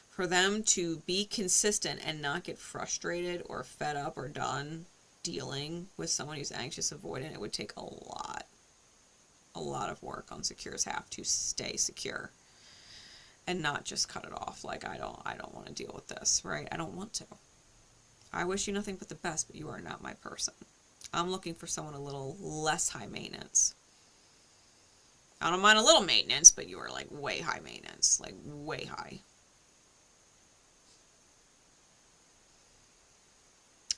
For them to be consistent and not get frustrated or fed up or done dealing with someone who's anxious avoidant, it would take a lot of work on secure's half to stay secure. And not just cut it off like, I don't want to deal with this, right? I don't want to. I wish you nothing but the best, but you are not my person. I'm looking for someone a little less high maintenance. I don't mind a little maintenance, but you are like way high maintenance, like way high.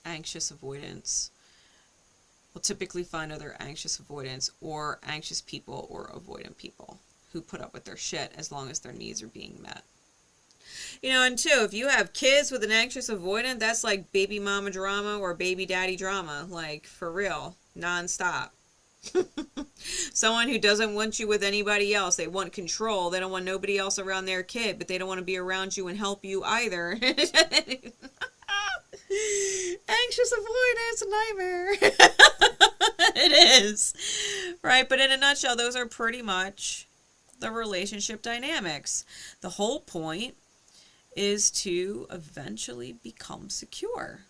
Anxious avoidance. We'll typically find other anxious avoidants or anxious people or avoidant people who put up with their shit as long as their needs are being met. You know, and two, if you have kids with an anxious avoidant, that's like baby mama drama or baby daddy drama, like for real, nonstop. Someone who doesn't want you with anybody else. They want control. They don't want nobody else around their kid, but they don't want to be around you and help you either. Anxious avoidance, a nightmare. It is. Right, but in a nutshell, those are pretty much the relationship dynamics. The whole point is to eventually become secure,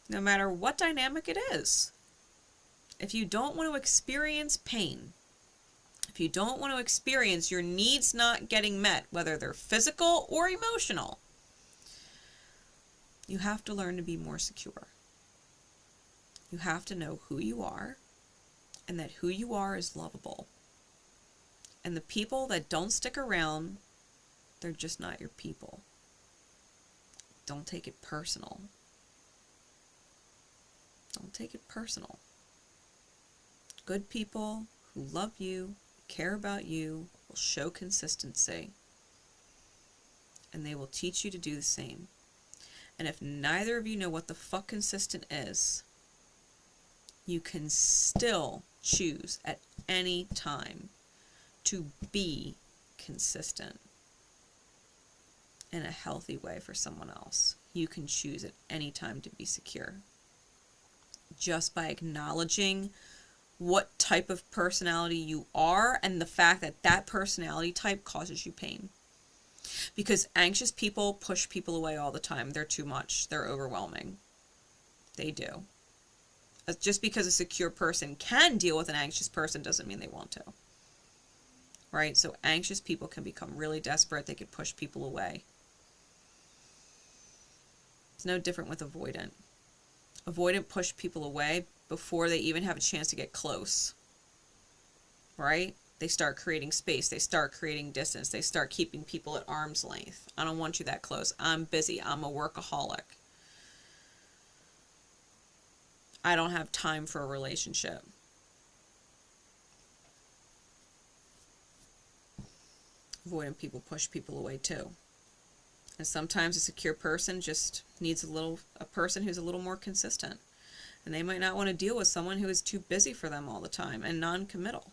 no matter what dynamic it is. If you don't want to experience pain, if you don't want to experience your needs not getting met, whether they're physical or emotional, you have to learn to be more secure. You have to know who you are and that who you are is lovable. And the people that don't stick around, they're just not your people. Don't take it personal. Don't take it personal. Good people who love you, care about you, will show consistency. And they will teach you to do the same. And if neither of you know what the fuck consistent is, you can still choose at any time to be consistent in a healthy way for someone else. You can choose at any time to be secure. Just by acknowledging what type of personality you are and the fact that that personality type causes you pain. Because anxious people push people away all the time. They're too much. They're overwhelming. They do. Just because a secure person can deal with an anxious person doesn't mean they want to. Right? So anxious people can become really desperate. They could push people away. It's no different with avoidant. Avoidant push people away before they even have a chance to get close. Right? They start creating space. They start creating distance. They start keeping people at arm's length. I don't want you that close. I'm busy. I'm a workaholic. I don't have time for a relationship. Avoidant people push people away too. And sometimes a secure person just needs a person who's a little more consistent. And they might not want to deal with someone who is too busy for them all the time and non-committal.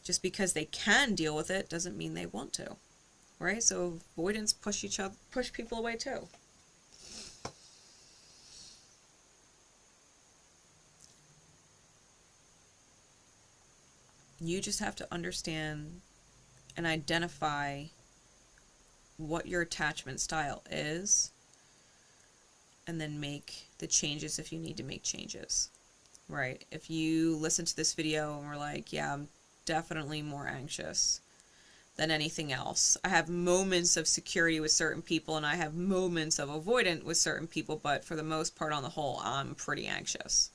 Just because they can deal with it doesn't mean they want to. Right? So avoidants push people away too. You just have to understand and identify what your attachment style is, and then make the changes if you need to make changes, right? If you listen to this video and we're like, yeah, I'm definitely more anxious, than anything else. I have moments of security with certain people, and I have moments of avoidant with certain people, but for the most part, on the whole, I'm pretty anxious.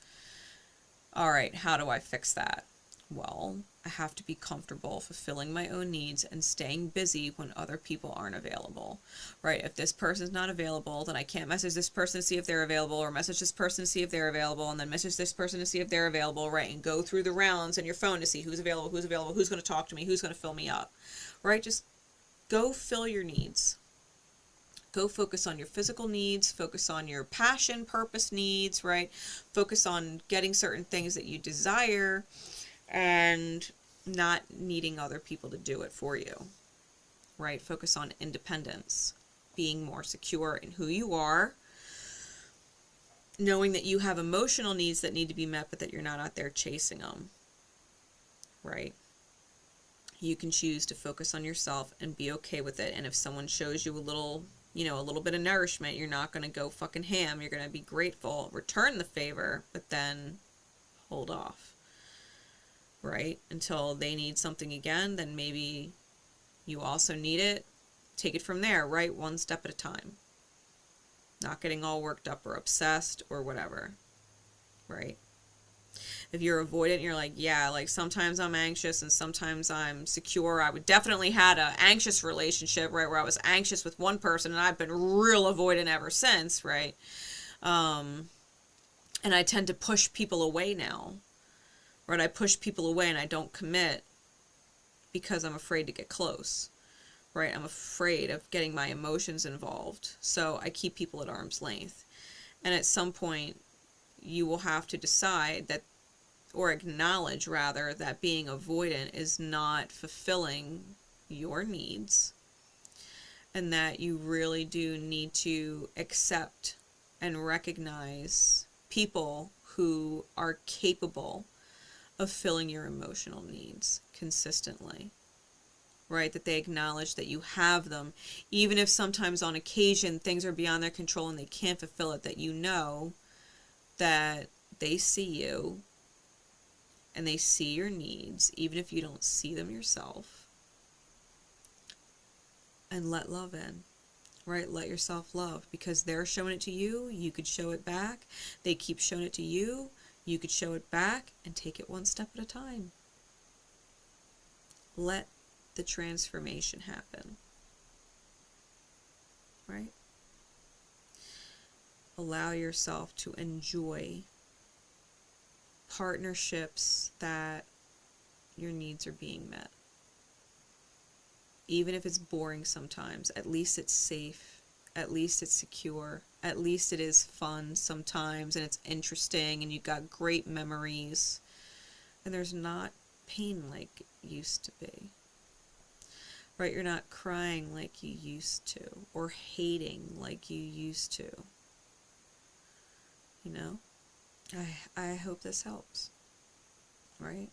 All right, how do I fix that? Well, I have to be comfortable fulfilling my own needs and staying busy when other people aren't available, right? If this person's not available, then I can't message this person to see if they're available, or message this person to see if they're available, and then message this person to see if they're available, right? And go through the rounds on your phone to see who's available, who's going to talk to me, who's going to fill me up, right? Just go fill your needs. Go focus on your physical needs, focus on your passion, purpose needs, right? Focus on getting certain things that you desire, and not needing other people to do it for you, right? Focus on independence, being more secure in who you are, knowing that you have emotional needs that need to be met, but that you're not out there chasing them, right? You can choose to focus on yourself and be okay with it. And if someone shows you a little bit of nourishment, you're not going to go fucking ham. You're going to be grateful, return the favor, but then hold off. Right? Until they need something again, then maybe you also need it. Take it from there, right? One step at a time. Not getting all worked up or obsessed or whatever, right? If you're avoidant and you're like, yeah, like sometimes I'm anxious and sometimes I'm secure. I would definitely had an anxious relationship, right? Where I was anxious with one person and I've been real avoidant ever since, right? And I tend to push people away now. Right, I push people away and I don't commit because I'm afraid to get close, right? I'm afraid of getting my emotions involved. So I keep people at arm's length. And at some point, you will have to decide that, or acknowledge rather, that being avoidant is not fulfilling your needs. And that you really do need to accept and recognize people who are capable of filling your emotional needs consistently, right? That they acknowledge that you have them, even if sometimes on occasion things are beyond their control and they can't fulfill it, that you know that they see you and they see your needs, even if you don't see them yourself. And let love in, right? Let yourself love, because they're showing it to you. You could show it back. They keep showing it to you. You could show it back and take it one step at a time. Let the transformation happen, right? Allow yourself to enjoy partnerships that your needs are being met. Even if it's boring sometimes, at least it's safe. At least it's secure. At least it is fun sometimes, and it's interesting, and you've got great memories. And there's not pain like it used to be. Right? You're not crying like you used to, or hating like you used to. You know? I hope this helps. Right?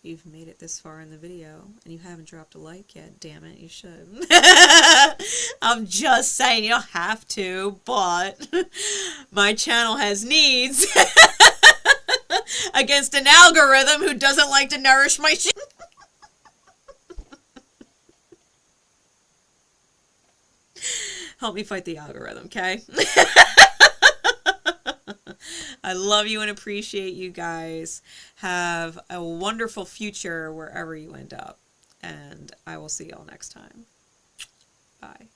You've made it this far in the video and you haven't dropped a like yet. Damn it, you should. I'm just saying, you don't have to, but my channel has needs against an algorithm who doesn't like to nourish my shit. Help me fight the algorithm, okay? I love you and appreciate you guys. Have a wonderful future wherever you end up. And I will see y'all next time. Bye.